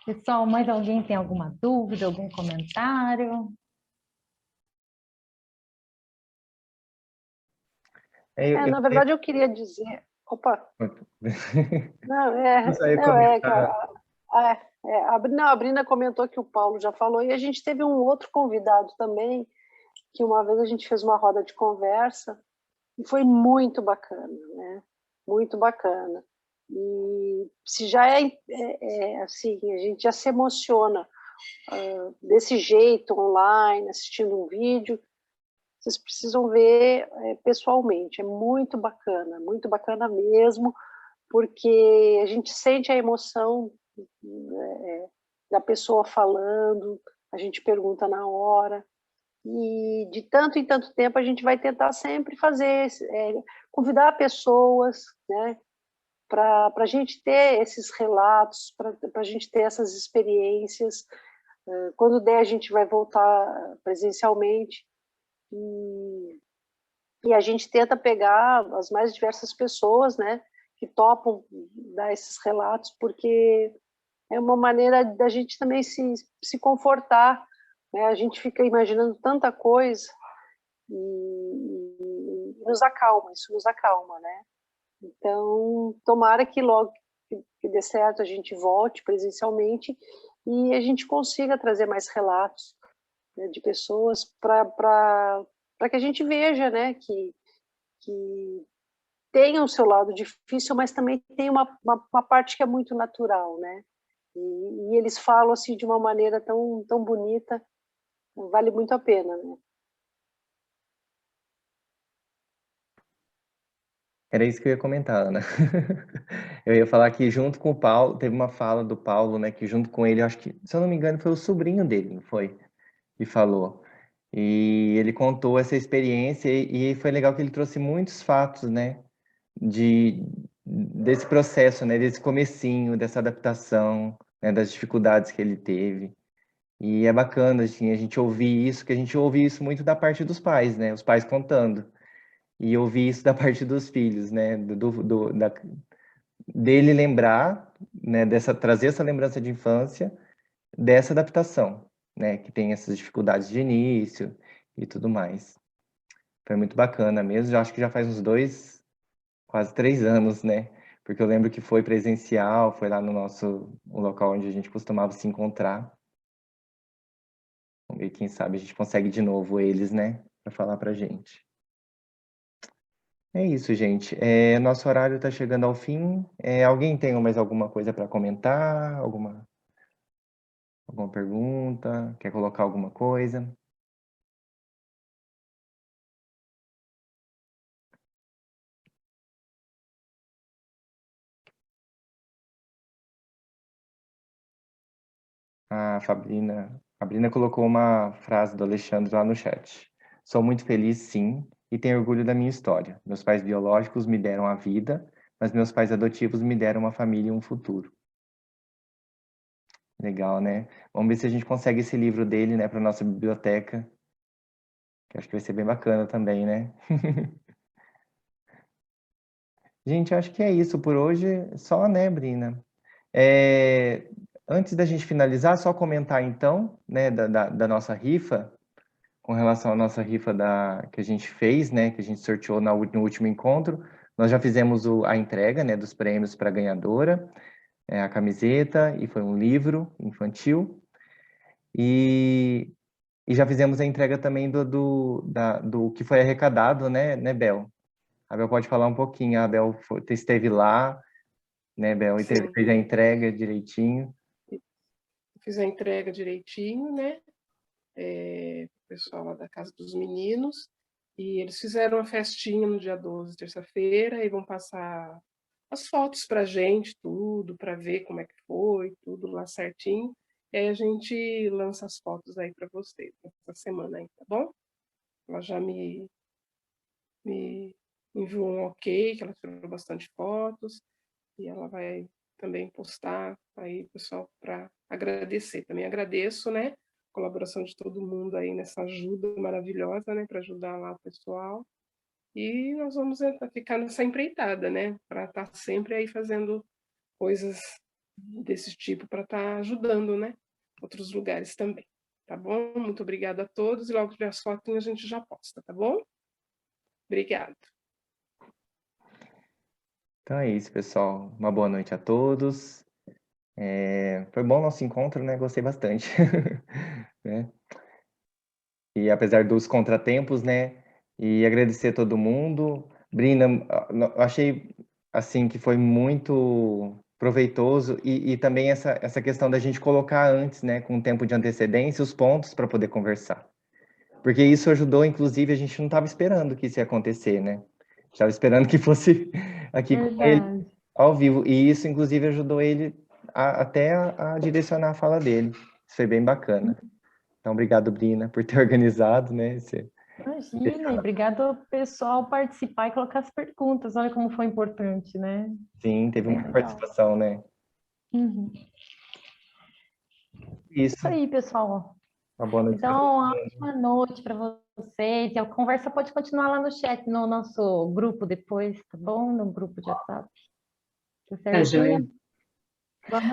Pessoal, mais alguém tem alguma dúvida, algum comentário? Na verdade, eu queria dizer... Opa! Não, a Brina comentou que o Paulo já falou, e a gente teve um outro convidado também, que uma vez a gente fez uma roda de conversa, e foi muito bacana, né? Muito bacana. E se já assim, a gente já se emociona desse jeito, online, assistindo um vídeo, vocês precisam ver pessoalmente, é muito bacana mesmo, porque a gente sente a emoção da pessoa falando, a gente pergunta na hora, e de tanto em tanto tempo a gente vai tentar sempre fazer, convidar pessoas, né, para a gente ter esses relatos, para a gente ter essas experiências. Quando der, a gente vai voltar presencialmente, e a gente tenta pegar as mais diversas pessoas, né, que topam dar esses relatos, porque é uma maneira da gente também se confortar, né? A gente fica imaginando tanta coisa e isso nos acalma, né? Então, tomara que logo que dê certo a gente volte presencialmente e a gente consiga trazer mais relatos, né, de pessoas para que a gente veja, né, que tem o seu lado difícil, mas também tem uma parte que é muito natural, né? E eles falam assim de uma maneira tão bonita, vale muito a pena, né? Era isso que eu ia comentar, Ana. Eu ia falar que junto com o Paulo, teve uma fala do Paulo, né, que junto com ele, eu acho que, se eu não me engano, foi o sobrinho dele, não foi? Que falou. E ele contou essa experiência e foi legal que ele trouxe muitos fatos, né, desse processo, né, desse comecinho, dessa adaptação, né, das dificuldades que ele teve. E é bacana, assim, a gente ouvir isso, que a gente ouve isso muito da parte dos pais, né, os pais contando. E ouvir isso da parte dos filhos, né, dele lembrar, né, trazer essa lembrança de infância, dessa adaptação, né, que tem essas dificuldades de início e tudo mais. Foi muito bacana mesmo, já acho que já faz uns 2, quase 3 anos, né, porque eu lembro que foi presencial, foi lá no o local onde a gente costumava se encontrar. Vamos ver, quem sabe a gente consegue de novo eles, né, para falar pra gente. É isso, gente. Nosso horário está chegando ao fim. Alguém tem mais alguma coisa para comentar? Alguma pergunta? Quer colocar alguma coisa? A Fabrina colocou uma frase do Alexandre lá no chat. Sou muito feliz, sim, e tenho orgulho da minha história. Meus pais biológicos me deram a vida, mas meus pais adotivos me deram uma família e um futuro. Legal, né? Vamos ver se a gente consegue esse livro dele, né, para nossa biblioteca. Que acho que vai ser bem bacana também, né? Gente, acho que é isso por hoje. Só, né, Brina? Antes da gente finalizar, só comentar então, né, da nossa rifa, com relação à nossa rifa que a gente fez, né, que a gente sorteou no último encontro. Nós já fizemos a entrega, né, dos prêmios para a ganhadora, a camiseta, e foi um livro infantil. E já fizemos a entrega também do que foi arrecadado, né, Bel? A Bel pode falar um pouquinho. A Bel esteve lá, né, Bel, e fez a entrega direitinho. Fiz a entrega direitinho, né? O pessoal lá da Casa dos Meninos. E eles fizeram uma festinha no dia 12, terça-feira, e vão passar as fotos para a gente, tudo, para ver como é que foi, tudo lá certinho. E aí a gente lança as fotos aí para vocês essa semana aí, tá bom? Ela já me enviou um ok, que ela tirou bastante fotos, e ela vai também postar aí, pessoal, para agradecer. Também agradeço, né, a colaboração de todo mundo aí nessa ajuda maravilhosa, né, para ajudar lá o pessoal. E nós vamos ficar nessa empreitada, né, para estar sempre aí fazendo coisas desse tipo, para estar ajudando, né, outros lugares também. Tá bom? Muito obrigada a todos, e logo que tiver as fotinhas a gente já posta, tá bom? Obrigada. Então é isso, pessoal. Uma boa noite a todos. Foi bom o nosso encontro, né? Gostei bastante. Né? E apesar dos contratempos, né? E agradecer a todo mundo. Brina, eu achei assim que foi muito proveitoso e também essa questão da gente colocar antes, né, com um tempo de antecedência, os pontos para poder conversar. Porque isso ajudou, inclusive, a gente não estava esperando que isso ia acontecer, né? Estava esperando que fosse aqui com ele ao vivo. E isso, inclusive, ajudou ele até a direcionar a fala dele. Isso foi bem bacana. Então, obrigado, Brina, por ter organizado, né? Imagina, e obrigado ao pessoal participar e colocar as perguntas. Olha como foi importante, né? Sim, teve muita participação, né? Uhum. Isso aí, pessoal. Uma boa noite. Então, uma ótima noite para vocês. E a conversa pode continuar lá no chat, no nosso grupo depois, tá bom? No grupo de WhatsApp. Tá certo? Tá joia. Boa noite.